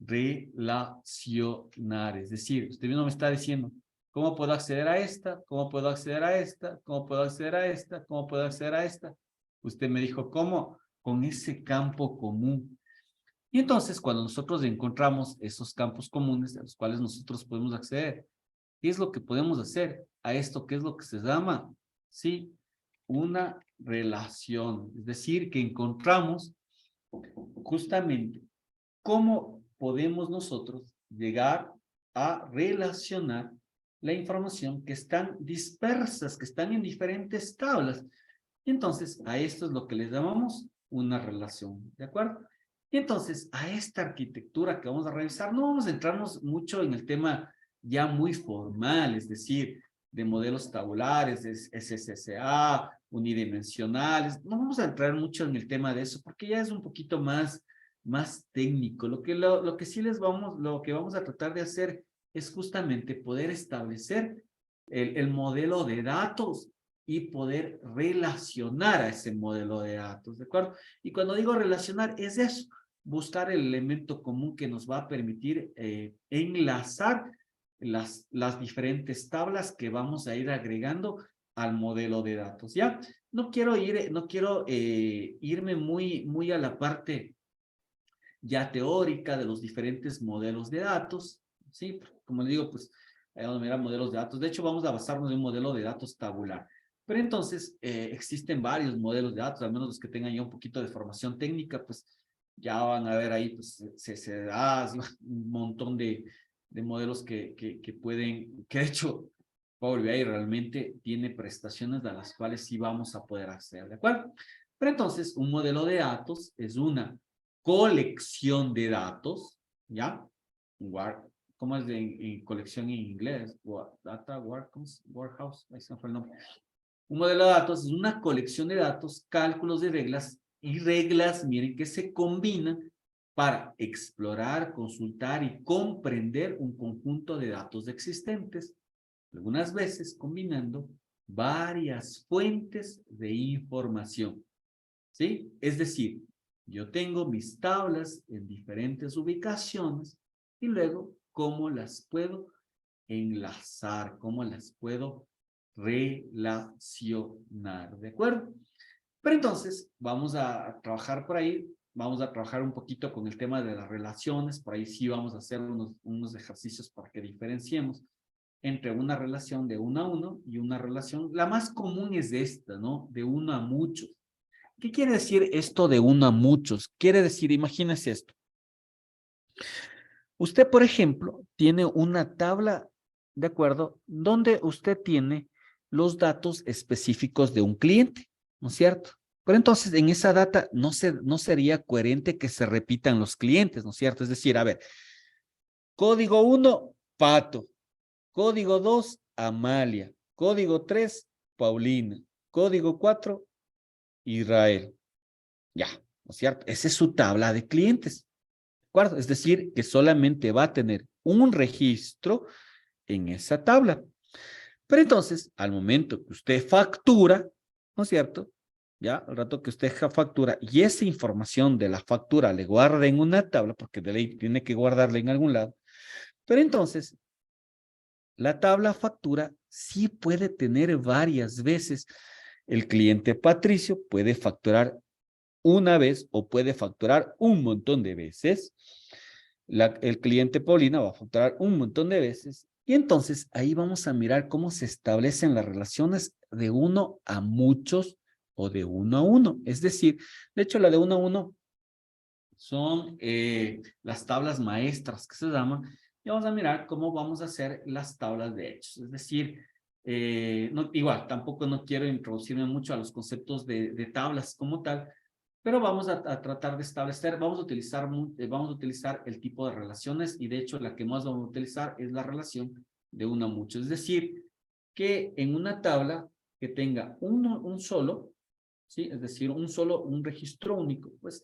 relacionar. Es decir, usted mismo me está diciendo, ¿cómo puedo acceder a esta? ¿Cómo puedo acceder a esta? ¿Cómo puedo acceder a esta? ¿Cómo puedo acceder a esta? Usted me dijo, ¿cómo? Con ese campo común. Y entonces, cuando nosotros encontramos esos campos comunes a los cuales nosotros podemos acceder, ¿qué es lo que podemos hacer a esto? ¿Qué es lo que se llama? Sí, una relación. Es decir, que encontramos justamente cómo podemos nosotros llegar a relacionar la información que están dispersas, que están en diferentes tablas. Y entonces, a esto es lo que les llamamos una relación, ¿de acuerdo? Y entonces, a esta arquitectura que vamos a revisar, no vamos a entrarnos mucho en el tema ya muy formal, es decir, de modelos tabulares, de SSA, unidimensionales. No vamos a entrar mucho en el tema de eso, porque ya es un poquito más técnico. Lo que sí lo que vamos a tratar de hacer es justamente poder establecer el modelo de datos y poder relacionar a ese modelo de datos, ¿de acuerdo? Y cuando digo relacionar es eso, buscar el elemento común que nos va a permitir enlazar las diferentes tablas que vamos a ir agregando al modelo de datos, ¿ya? No quiero irme muy a la parte ya teórica de los diferentes modelos de datos, ¿sí? Como le digo, pues, vamos a mirar modelos de datos. De hecho, vamos a basarnos en un modelo de datos tabular. Pero entonces, existen varios modelos de datos, al menos los que tengan ya un poquito de formación técnica, pues, ya van a ver ahí, pues, CCDAs, un montón de modelos que pueden, que de hecho, Power BI realmente tiene prestaciones a las cuales sí vamos a poder acceder, ¿de acuerdo? Pero entonces, un modelo de datos es una colección de datos, ¿ya? ¿Cómo es en colección en inglés? Data Warehouse, ahí se me fue el nombre. Un modelo de datos es una colección de datos, cálculos de reglas y reglas, miren, que se combinan para explorar, consultar y comprender un conjunto de datos existentes, algunas veces combinando varias fuentes de información, ¿sí? Es decir, yo tengo mis tablas en diferentes ubicaciones y luego, ¿cómo las puedo enlazar? ¿Cómo las puedo relacionar? ¿De acuerdo? Pero entonces, vamos a trabajar por ahí, vamos a trabajar un poquito con el tema de las relaciones, por ahí sí vamos a hacer unos ejercicios para que diferenciemos entre una relación de uno a uno y una relación, la más común es esta, ¿no? De uno a muchos. ¿Qué quiere decir esto de uno a muchos? Quiere decir, imagínese esto. Usted, por ejemplo, tiene una tabla, ¿de acuerdo? Donde usted tiene los datos específicos de un cliente, ¿no es cierto? Pero entonces, en esa data no sería coherente que se repitan los clientes, ¿no es cierto? Es decir, a ver, código 1, Pato. Código 2, Amalia. Código 3, Paulina. Código 4, Israel. Ya, ¿no es cierto? Esa es su tabla de clientes. ¿De acuerdo? Es decir, que solamente va a tener un registro en esa tabla. Pero entonces, al momento que usted factura, ¿no es cierto? Ya, al rato que usted factura y esa información de la factura le guarda en una tabla, porque de ley tiene que guardarla en algún lado. Pero entonces, la tabla factura sí puede tener varias veces. El cliente Patricio puede facturar una vez o puede facturar un montón de veces. El cliente Paulina va a facturar un montón de veces. Y entonces ahí vamos a mirar cómo se establecen las relaciones de uno a muchos o de uno a uno. Es decir, de hecho la de uno a uno son las tablas maestras que se llaman. Y vamos a mirar cómo vamos a hacer las tablas de hechos. Es decir, igual, tampoco no quiero introducirme mucho a los conceptos de tablas como tal, pero vamos a tratar de establecer, vamos a utilizar el tipo de relaciones y de hecho la que más vamos a utilizar es la relación de uno a mucho. Es decir, que en una tabla que tenga un solo, ¿sí? Es decir, un registro único, pues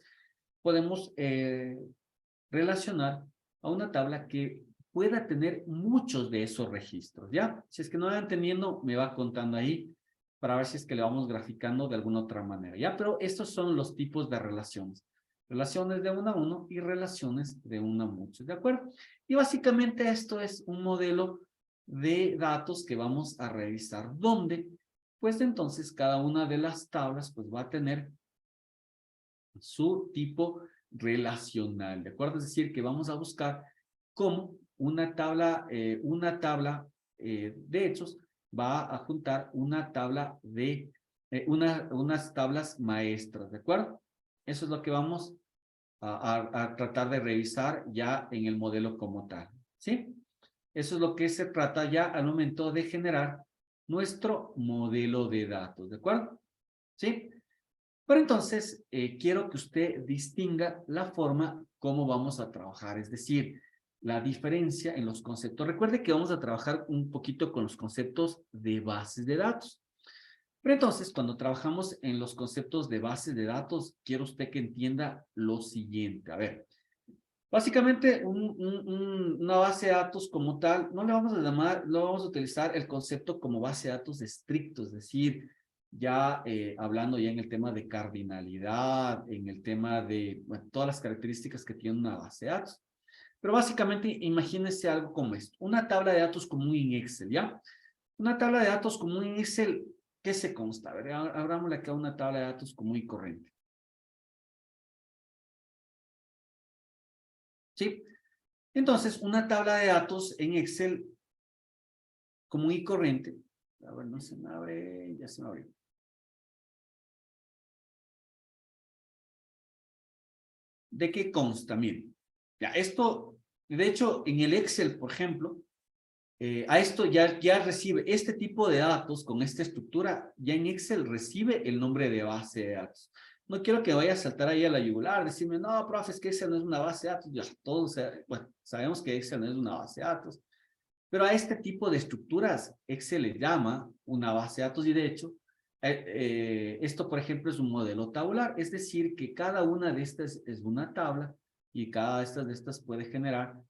podemos relacionar a una tabla que pueda tener muchos de esos registros, ¿ya? Si es que no van entendiendo, me va contando ahí para ver si es que le vamos graficando de alguna otra manera, ¿ya? Pero estos son los tipos de relaciones. Relaciones de uno a uno y relaciones de uno a muchos, ¿de acuerdo? Y básicamente esto es un modelo de datos que vamos a revisar, donde, pues entonces, cada una de las tablas, pues va a tener su tipo relacional, ¿de acuerdo? Es decir, que vamos a buscar cómo una tabla de hechos va a juntar una tabla de, unas tablas maestras, ¿de acuerdo? Eso es lo que vamos a tratar de revisar ya en el modelo como tal, ¿sí? Eso es lo que se trata ya al momento de generar nuestro modelo de datos, ¿de acuerdo? ¿Sí? Pero entonces, quiero que usted distinga la forma como vamos a trabajar, es decir, la diferencia en los conceptos. Recuerde que vamos a trabajar un poquito con los conceptos de bases de datos. Pero entonces, cuando trabajamos en los conceptos de bases de datos, quiero usted que entienda lo siguiente. A ver, básicamente una base de datos como tal, no le vamos a llamar, no vamos a utilizar el concepto como base de datos estricto, es decir, ya hablando ya en el tema de cardinalidad, en el tema de bueno, todas las características que tiene una base de datos. Pero básicamente imagínense algo como esto, una tabla de datos común en Excel, ¿ya? Una tabla de datos común en Excel, ¿qué se consta? A ver, abrámosle acá una tabla de datos común y corriente. ¿Sí? Entonces, una tabla de datos en Excel común y corriente. A ver, no se me abre, ya se me abrió. ¿De qué consta? Miren, ya esto, de hecho, en el Excel, por ejemplo, a esto ya recibe este tipo de datos con esta estructura, ya en Excel recibe el nombre de base de datos. No quiero que vaya a saltar ahí a la yugular, decirme, no, profe, es que Excel no es una base de datos. Ya todos, bueno, sabemos que Excel no es una base de datos. Pero a este tipo de estructuras Excel le llama una base de datos y de hecho, esto por ejemplo es un modelo tabular, es decir que cada una de estas es una tabla y cada de estas puede generar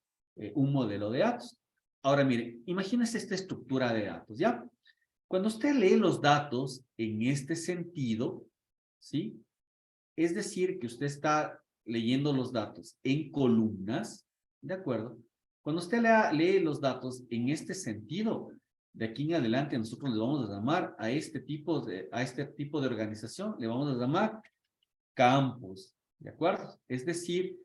un modelo de datos. Ahora mire, imagínese esta estructura de datos, ¿ya? Cuando usted lee los datos en este sentido, ¿sí? Es decir, que usted está leyendo los datos en columnas, ¿de acuerdo? Cuando usted lee los datos en este sentido, de aquí en adelante nosotros le vamos a llamar a este tipo de organización, le vamos a llamar campos, ¿de acuerdo? Es decir,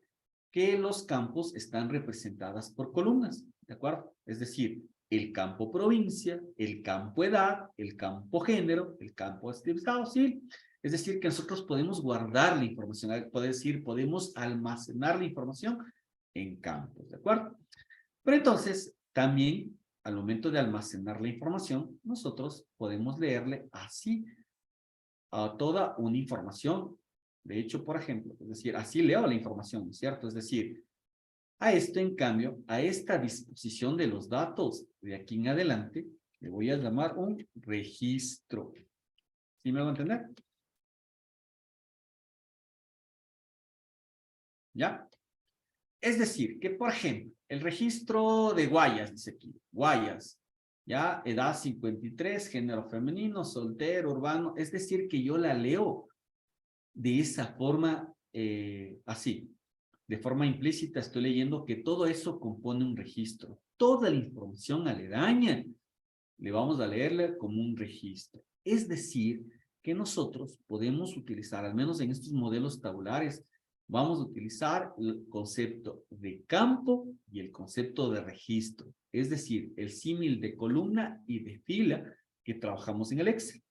que los campos están representadas por columnas, ¿de acuerdo? Es decir, el campo provincia, el campo edad, el campo género, el campo estado civil. Es decir, que nosotros podemos guardar la información, puede decir, podemos almacenar la información en campos, ¿de acuerdo? Pero entonces, también, al momento de almacenar la información, nosotros podemos leerle así a toda una información. De hecho, por ejemplo, es decir, así leo la información, ¿cierto? Es decir, a esto, en cambio, a esta disposición de los datos de aquí en adelante, le voy a llamar un registro. ¿Sí me hago entender? ¿Ya? Es decir, que por ejemplo, el registro de Guayas, dice aquí, Guayas, ya, edad 53, género femenino, soltero, urbano, es decir, que yo la leo de esa forma, así, de forma implícita estoy leyendo que todo eso compone un registro. Toda la información aledaña le vamos a leerle como un registro. Es decir, que nosotros podemos utilizar, al menos en estos modelos tabulares, vamos a utilizar el concepto de campo y el concepto de registro. Es decir, el símil de columna y de fila que trabajamos en el Excel.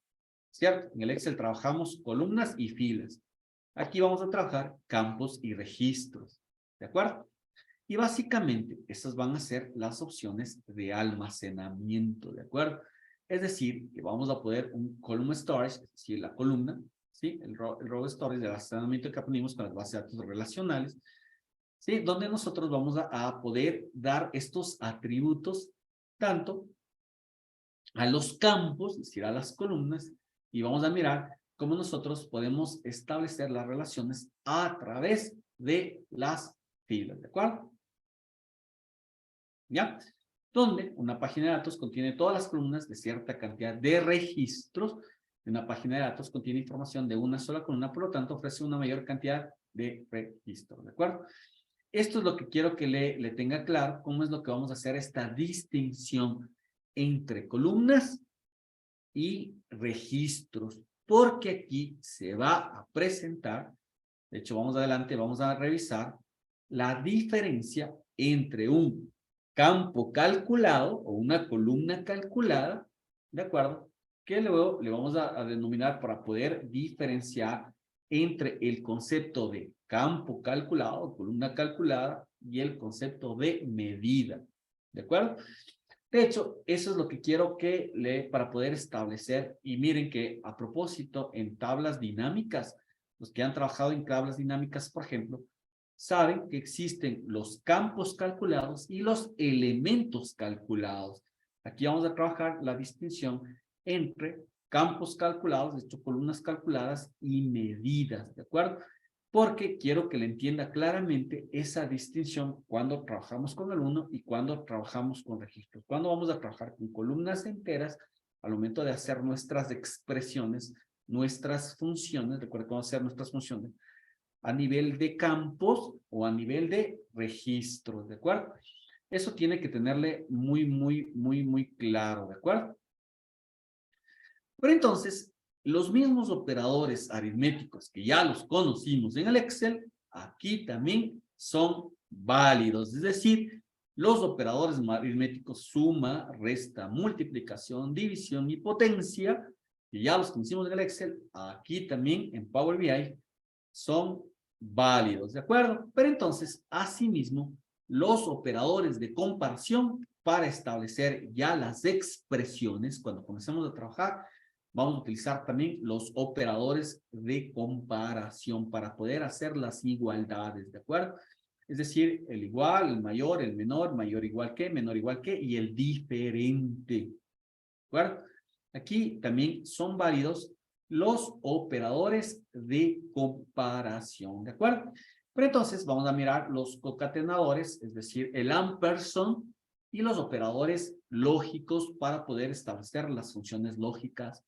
¿Cierto? En el Excel trabajamos columnas y filas. Aquí vamos a trabajar campos y registros. ¿De acuerdo? Y básicamente, estas van a ser las opciones de almacenamiento, ¿de acuerdo? Es decir, que vamos a poder un column storage, es decir, la columna, ¿sí? El row storage de almacenamiento que aprendimos con las bases de datos relacionales, ¿sí? Donde nosotros vamos a poder dar estos atributos tanto a los campos, es decir, a las columnas, y vamos a mirar cómo nosotros podemos establecer las relaciones a través de las filas, ¿de acuerdo? ¿Ya? Donde una página de datos contiene todas las columnas de cierta cantidad de registros una página de datos contiene información de una sola columna, por lo tanto ofrece una mayor cantidad de registros, ¿de acuerdo? Esto es lo que quiero que le tenga claro, cómo es lo que vamos a hacer esta distinción entre columnas y registros, porque aquí se va a presentar, de hecho vamos adelante, vamos a revisar la diferencia entre un campo calculado o una columna calculada, ¿de acuerdo? Que luego le vamos a denominar para poder diferenciar entre el concepto de campo calculado, columna calculada, y el concepto de medida, ¿de acuerdo? De hecho, eso es lo que quiero que para poder establecer, y miren que a propósito, en tablas dinámicas, los que han trabajado en tablas dinámicas, por ejemplo, saben que existen los campos calculados y los elementos calculados. Aquí vamos a trabajar la distinción entre campos calculados, de hecho, columnas calculadas y medidas, ¿de acuerdo? Porque quiero que le entienda claramente esa distinción cuando trabajamos con el uno y cuando trabajamos con registros. Cuando vamos a trabajar con columnas enteras, al momento de hacer nuestras expresiones, nuestras funciones, recuerden cómo hacer nuestras funciones, a nivel de campos o a nivel de registros, ¿de acuerdo? Eso tiene que tenerle muy claro, ¿de acuerdo? Pero entonces, los mismos operadores aritméticos que ya los conocimos en el Excel, aquí también son válidos. Es decir, los operadores aritméticos suma, resta, multiplicación, división y potencia, que ya los conocimos en el Excel, aquí también en Power BI son válidos, ¿de acuerdo? Pero entonces, asimismo, los operadores de comparación para establecer ya las expresiones, cuando comencemos a trabajar, vamos a utilizar también los operadores de comparación para poder hacer las igualdades, ¿de acuerdo? Es decir, el igual, el menor igual que, menor igual que, y el diferente, ¿de acuerdo? Aquí también son válidos los operadores de comparación, ¿de acuerdo? Pero entonces vamos a mirar los concatenadores, es decir, el ampersand y los operadores lógicos para poder establecer las funciones lógicas,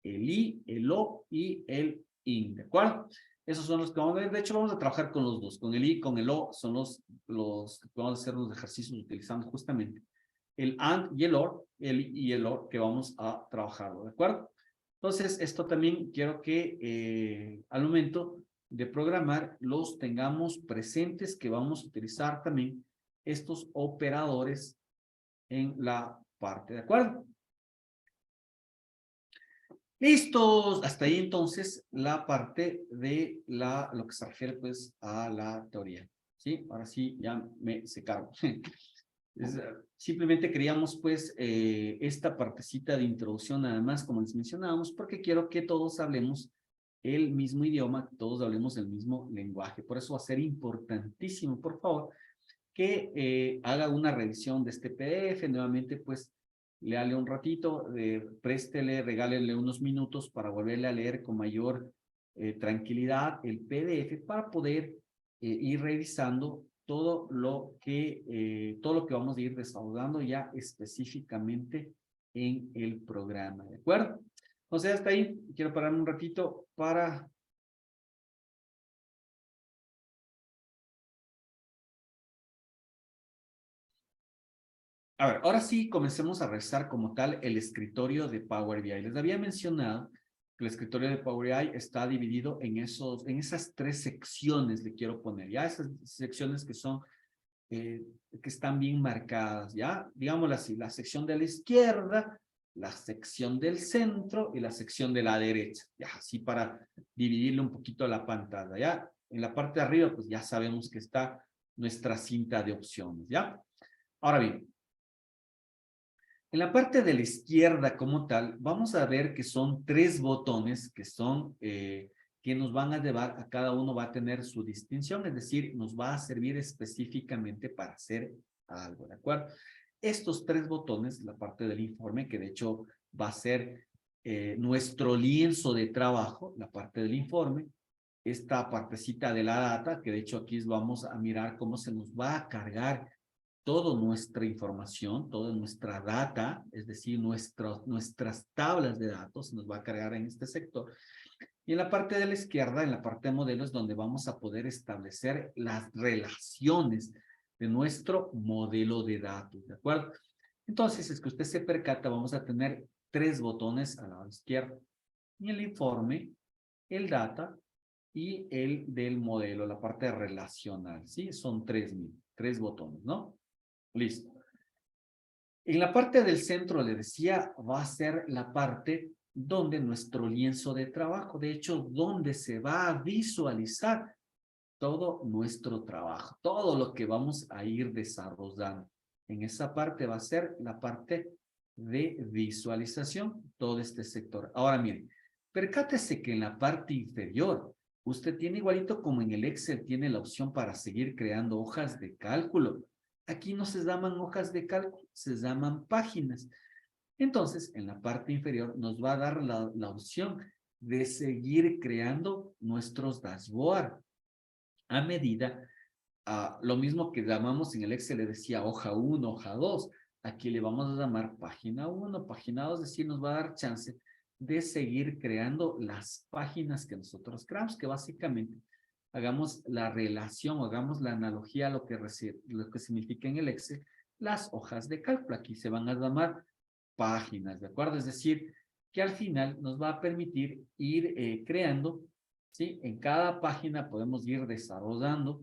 el i, el o y el in, ¿de acuerdo? Esos son los que vamos a ver. De hecho, vamos a trabajar con los dos, con el i y con el o, son los que vamos a hacer los ejercicios utilizando justamente el AND y el OR, el y el OR que vamos a trabajarlo, ¿de acuerdo? Entonces, esto también quiero que al momento de programar los tengamos presentes, que vamos a utilizar también estos operadores en la parte, ¿de acuerdo? Listos, hasta ahí entonces la parte de lo que se refiere pues a la teoría, ¿sí? Ahora sí, ya me secaron. Simplemente queríamos pues esta partecita de introducción nada más, como les mencionábamos, porque quiero que todos hablemos el mismo idioma, todos hablemos el mismo lenguaje. Por eso va a ser importantísimo, por favor, que haga una revisión de este PDF. Nuevamente pues léale un ratito, préstele, regálele unos minutos para volverle a leer con mayor tranquilidad el PDF para poder ir revisando todo lo que vamos a ir desarrollando ya específicamente en el programa, ¿de acuerdo? Entonces, hasta ahí, quiero pararme un ratito para... A ver, ahora sí, comencemos a revisar como tal el escritorio de Power BI. Les había mencionado que el escritorio de Power BI está dividido en esas tres secciones, le quiero poner, ya esas secciones que son que están bien marcadas, ¿ya? Digámoslo así, la sección de la izquierda, la sección del centro y la sección de la derecha, ya, así para dividirle un poquito la pantalla, ¿ya? En la parte de arriba, pues ya sabemos que está nuestra cinta de opciones, ¿ya? Ahora bien, en la parte de la izquierda como tal, vamos a ver que son tres botones que son... que nos van a llevar, a cada uno va a tener su distinción, es decir, nos va a servir específicamente para hacer algo, ¿de acuerdo? Estos tres botones, la parte del informe, que de hecho va a ser nuestro lienzo de trabajo, la parte del informe, esta partecita de la data, que de hecho aquí vamos a mirar cómo se nos va a cargar toda nuestra información, toda nuestra data, es decir, nuestras tablas de datos, nos va a cargar en este sector. Y en la parte de la izquierda, en la parte de modelos, donde vamos a poder establecer las relaciones de nuestro modelo de datos, ¿de acuerdo? Entonces, es que usted se percata, vamos a tener 3 botones al lado izquierdo. Y el informe, el data y el del modelo, la parte relacional, ¿sí? Son 3 botones, ¿no? Listo. En la parte del centro, le decía, va a ser la parte donde nuestro lienzo de trabajo, de hecho, donde se va a visualizar todo nuestro trabajo, todo lo que vamos a ir desarrollando. En esa parte va a ser la parte de visualización, todo este sector. Ahora miren, percátese que en la parte inferior, usted tiene igualito como en el Excel, tiene la opción para seguir creando hojas de cálculo. Aquí no se llaman hojas de cálculo, se llaman páginas. Entonces, en la parte inferior nos va a dar la opción de seguir creando nuestros dashboard a medida, lo mismo que llamamos en el Excel, le decía hoja 1, hoja 2, aquí le vamos a llamar página 1, página 2, es decir, nos va a dar chance de seguir creando las páginas que nosotros creamos, que básicamente hagamos la relación, hagamos la analogía a lo que significa en el Excel, las hojas de cálculo, aquí se van a llamar páginas, ¿de acuerdo? Es decir, que al final nos va a permitir ir creando, ¿sí? En cada página podemos ir desarrollando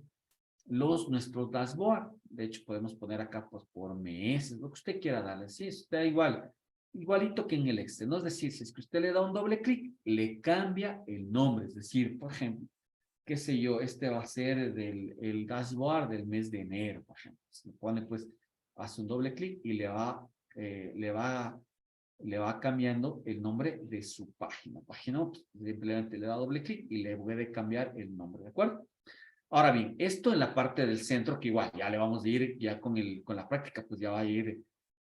nuestros dashboard. De hecho, podemos poner acá pues, por meses, lo que usted quiera darle. Sí, está igual, igualito que en el Excel, ¿no? Es decir, si es que usted le da un doble clic, le cambia el nombre. Es decir, por ejemplo, qué sé yo, este va a ser el dashboard del mes de enero, por ejemplo. Se pone pues, hace un doble clic y le va cambiando el nombre de su página. Página, pues, simplemente le da doble clic y le puede cambiar el nombre, ¿de acuerdo? Ahora bien, esto en la parte del centro, que igual ya le vamos a ir, ya con la práctica, pues ya va a ir,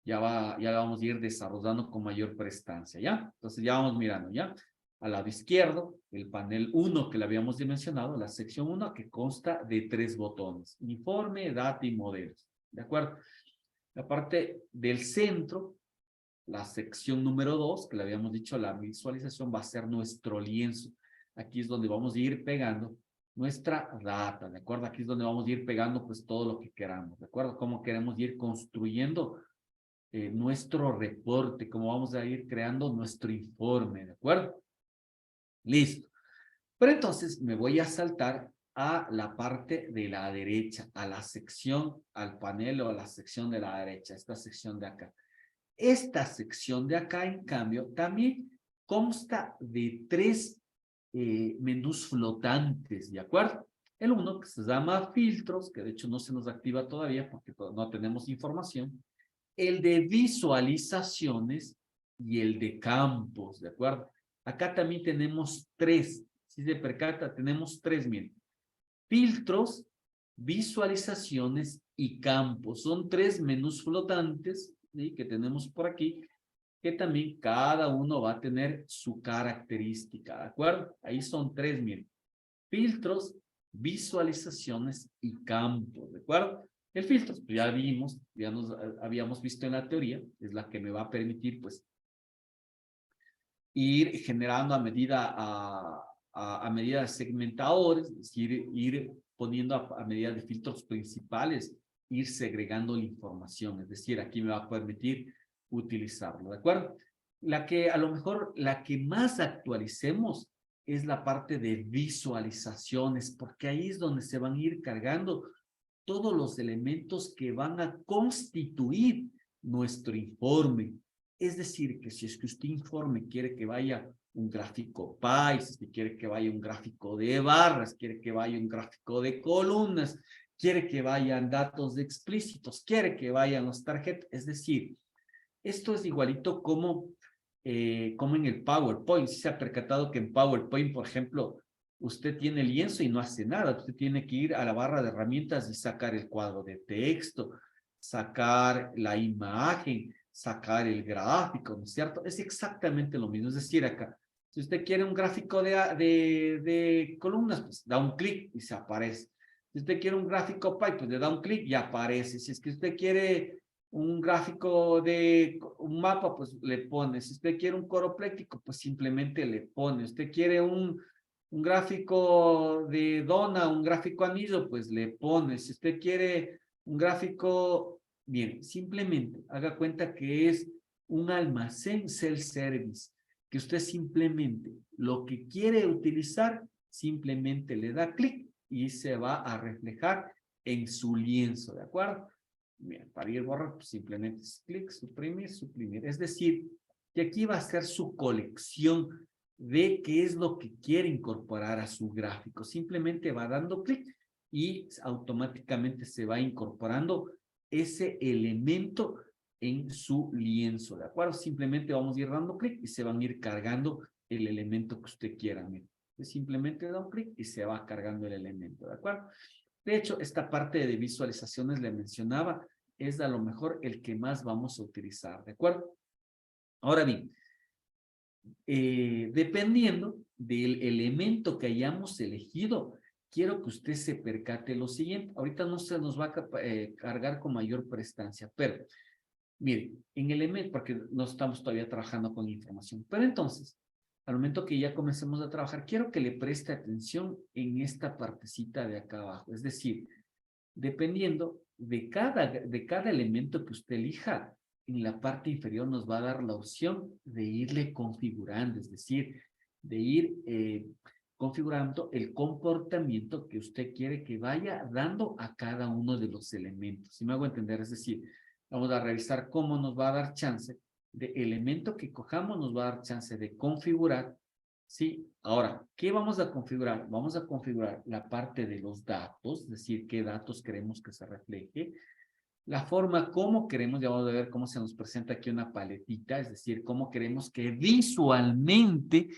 ya la vamos a ir desarrollando con mayor prestancia, ¿ya? Entonces ya vamos mirando, ¿ya? Al lado izquierdo, el panel 1 que le habíamos mencionado, la sección 1 que consta de 3 botones, informe, data y modelos, ¿de acuerdo? La parte del centro, la sección número 2, que le habíamos dicho, la visualización va a ser nuestro lienzo. Aquí es donde vamos a ir pegando nuestra data, ¿de acuerdo? Aquí es donde vamos a ir pegando pues todo lo que queramos, ¿de acuerdo? Cómo queremos ir construyendo nuestro reporte, cómo vamos a ir creando nuestro informe, ¿de acuerdo? Listo. Pero entonces me voy a saltar a la parte de la derecha, a la sección, al panel o a la sección de la derecha, esta sección de acá. Esta sección de acá, en cambio, también consta de 3 menús flotantes, ¿de acuerdo? El uno que se llama filtros, que de hecho no se nos activa todavía porque no tenemos información. El de visualizaciones y el de campos, ¿de acuerdo? Acá también tenemos 3. Si se percata, tenemos 3, miren. Filtros, visualizaciones y campos. Son 3 menús flotantes, ¿sí? Que tenemos por aquí, que también cada uno va a tener su característica, ¿de acuerdo? Ahí son 3, miren. Filtros, visualizaciones y campos, ¿de acuerdo? El filtro, pues ya vimos, ya nos habíamos visto en la teoría, es la que me va a permitir, pues, ir generando a medida de segmentadores, es decir, ir poniendo a medida de filtros principales, ir segregando la información, es decir, aquí me va a permitir utilizarlo, ¿de acuerdo? A lo mejor, la que más actualicemos es la parte de visualizaciones, porque ahí es donde se van a ir cargando todos los elementos que van a constituir nuestro informe. Es decir, que si es que usted informe quiere que vaya un gráfico pie, si usted quiere que vaya un gráfico de barras, quiere que vaya un gráfico de columnas, quiere que vayan datos explícitos, quiere que vayan las tarjetas, es decir, esto es igualito como en el PowerPoint. Si se ha percatado que en PowerPoint, por ejemplo, usted tiene el lienzo y no hace nada. Usted tiene que ir a la barra de herramientas y sacar el cuadro de texto, sacar la imagen, sacar el gráfico, ¿no es cierto? Es exactamente lo mismo. Es decir, acá, si usted quiere un gráfico de columnas, pues da un clic y se aparece. Si usted quiere un gráfico pie, pues le da un clic y aparece. Si es que usted quiere un gráfico de un mapa, pues le pone. Si usted quiere un coropléctico, pues simplemente le pone. Usted quiere un gráfico de dona, un gráfico anillo, pues le pone. Si usted quiere un gráfico, bien, simplemente haga cuenta que es un almacén self-service, que usted simplemente lo que quiere utilizar, simplemente le da clic y se va a reflejar en su lienzo, ¿de acuerdo? Bien, para ir borrar, pues simplemente es clic, suprimir, suprimir. Es decir, que aquí va a ser su colección de qué es lo que quiere incorporar a su gráfico. Simplemente va dando clic y automáticamente se va incorporando ese elemento en su lienzo, ¿de acuerdo? Simplemente vamos a ir dando clic y se van a ir cargando el elemento que usted quiera. Mire. Simplemente da un clic y se va cargando el elemento, ¿de acuerdo? De hecho, esta parte de visualizaciones le mencionaba, es a lo mejor el que más vamos a utilizar, ¿de acuerdo? Ahora bien, dependiendo del elemento que hayamos elegido, quiero que usted se percate lo siguiente. Ahorita no se nos va a cargar con mayor prestancia, pero mire, en elemento, porque no estamos todavía trabajando con información, pero entonces, al momento que ya comencemos a trabajar, quiero que le preste atención en esta partecita de acá abajo. Es decir, dependiendo de cada elemento que usted elija, en la parte inferior nos va a dar la opción de irle configurando, es decir, de ir configurando el comportamiento que usted quiere que vaya dando a cada uno de los elementos. Si me hago entender, es decir, vamos a revisar cómo nos va a dar chance de elemento que cojamos, nos va a dar chance de configurar. Sí, ahora, ¿qué vamos a configurar? Vamos a configurar la parte de los datos, es decir, qué datos queremos que se refleje, la forma cómo queremos, ya vamos a ver cómo se nos presenta aquí una paletita, es decir, cómo queremos que visualmente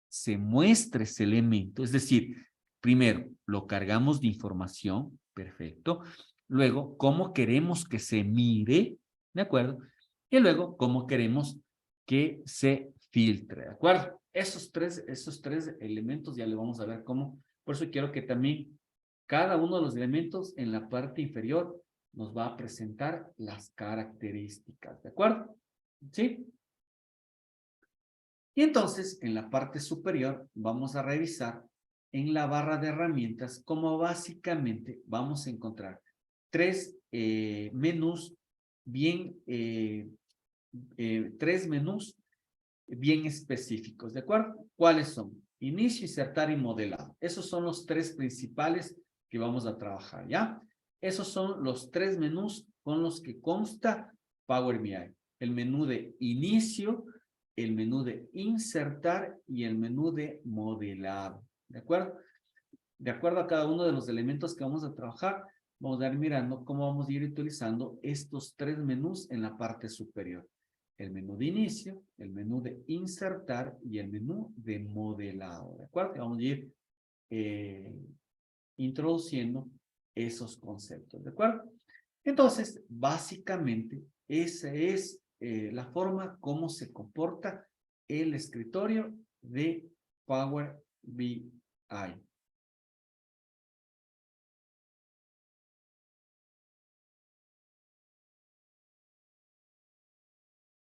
se muestre ese elemento, es decir, primero lo cargamos de información, perfecto, luego cómo queremos que se mire, ¿de acuerdo? Y luego cómo queremos que se filtre, ¿de acuerdo? Esos tres elementos ya le vamos a ver cómo, por eso quiero que también cada uno de los elementos en la parte inferior nos va a presentar las características, ¿de acuerdo? ¿Sí? Y entonces, en la parte superior, vamos a revisar en la barra de herramientas cómo básicamente vamos a encontrar tres menús bien, tres menús bien específicos, ¿de acuerdo? ¿Cuáles son? Inicio, insertar y modelado. Esos son los tres principales que vamos a trabajar, ¿ya? Esos son los tres menús con los que consta Power BI. El menú de inicio, el menú de insertar y el menú de modelado, ¿de acuerdo? De acuerdo a cada uno de los elementos que vamos a trabajar, vamos a ir mirando cómo vamos a ir utilizando estos tres menús en la parte superior. El menú de inicio, el menú de insertar y el menú de modelado, ¿de acuerdo? Y vamos a ir introduciendo esos conceptos, ¿de acuerdo? Entonces, básicamente, esa es la forma como se comporta el escritorio de Power BI.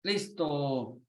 Listo.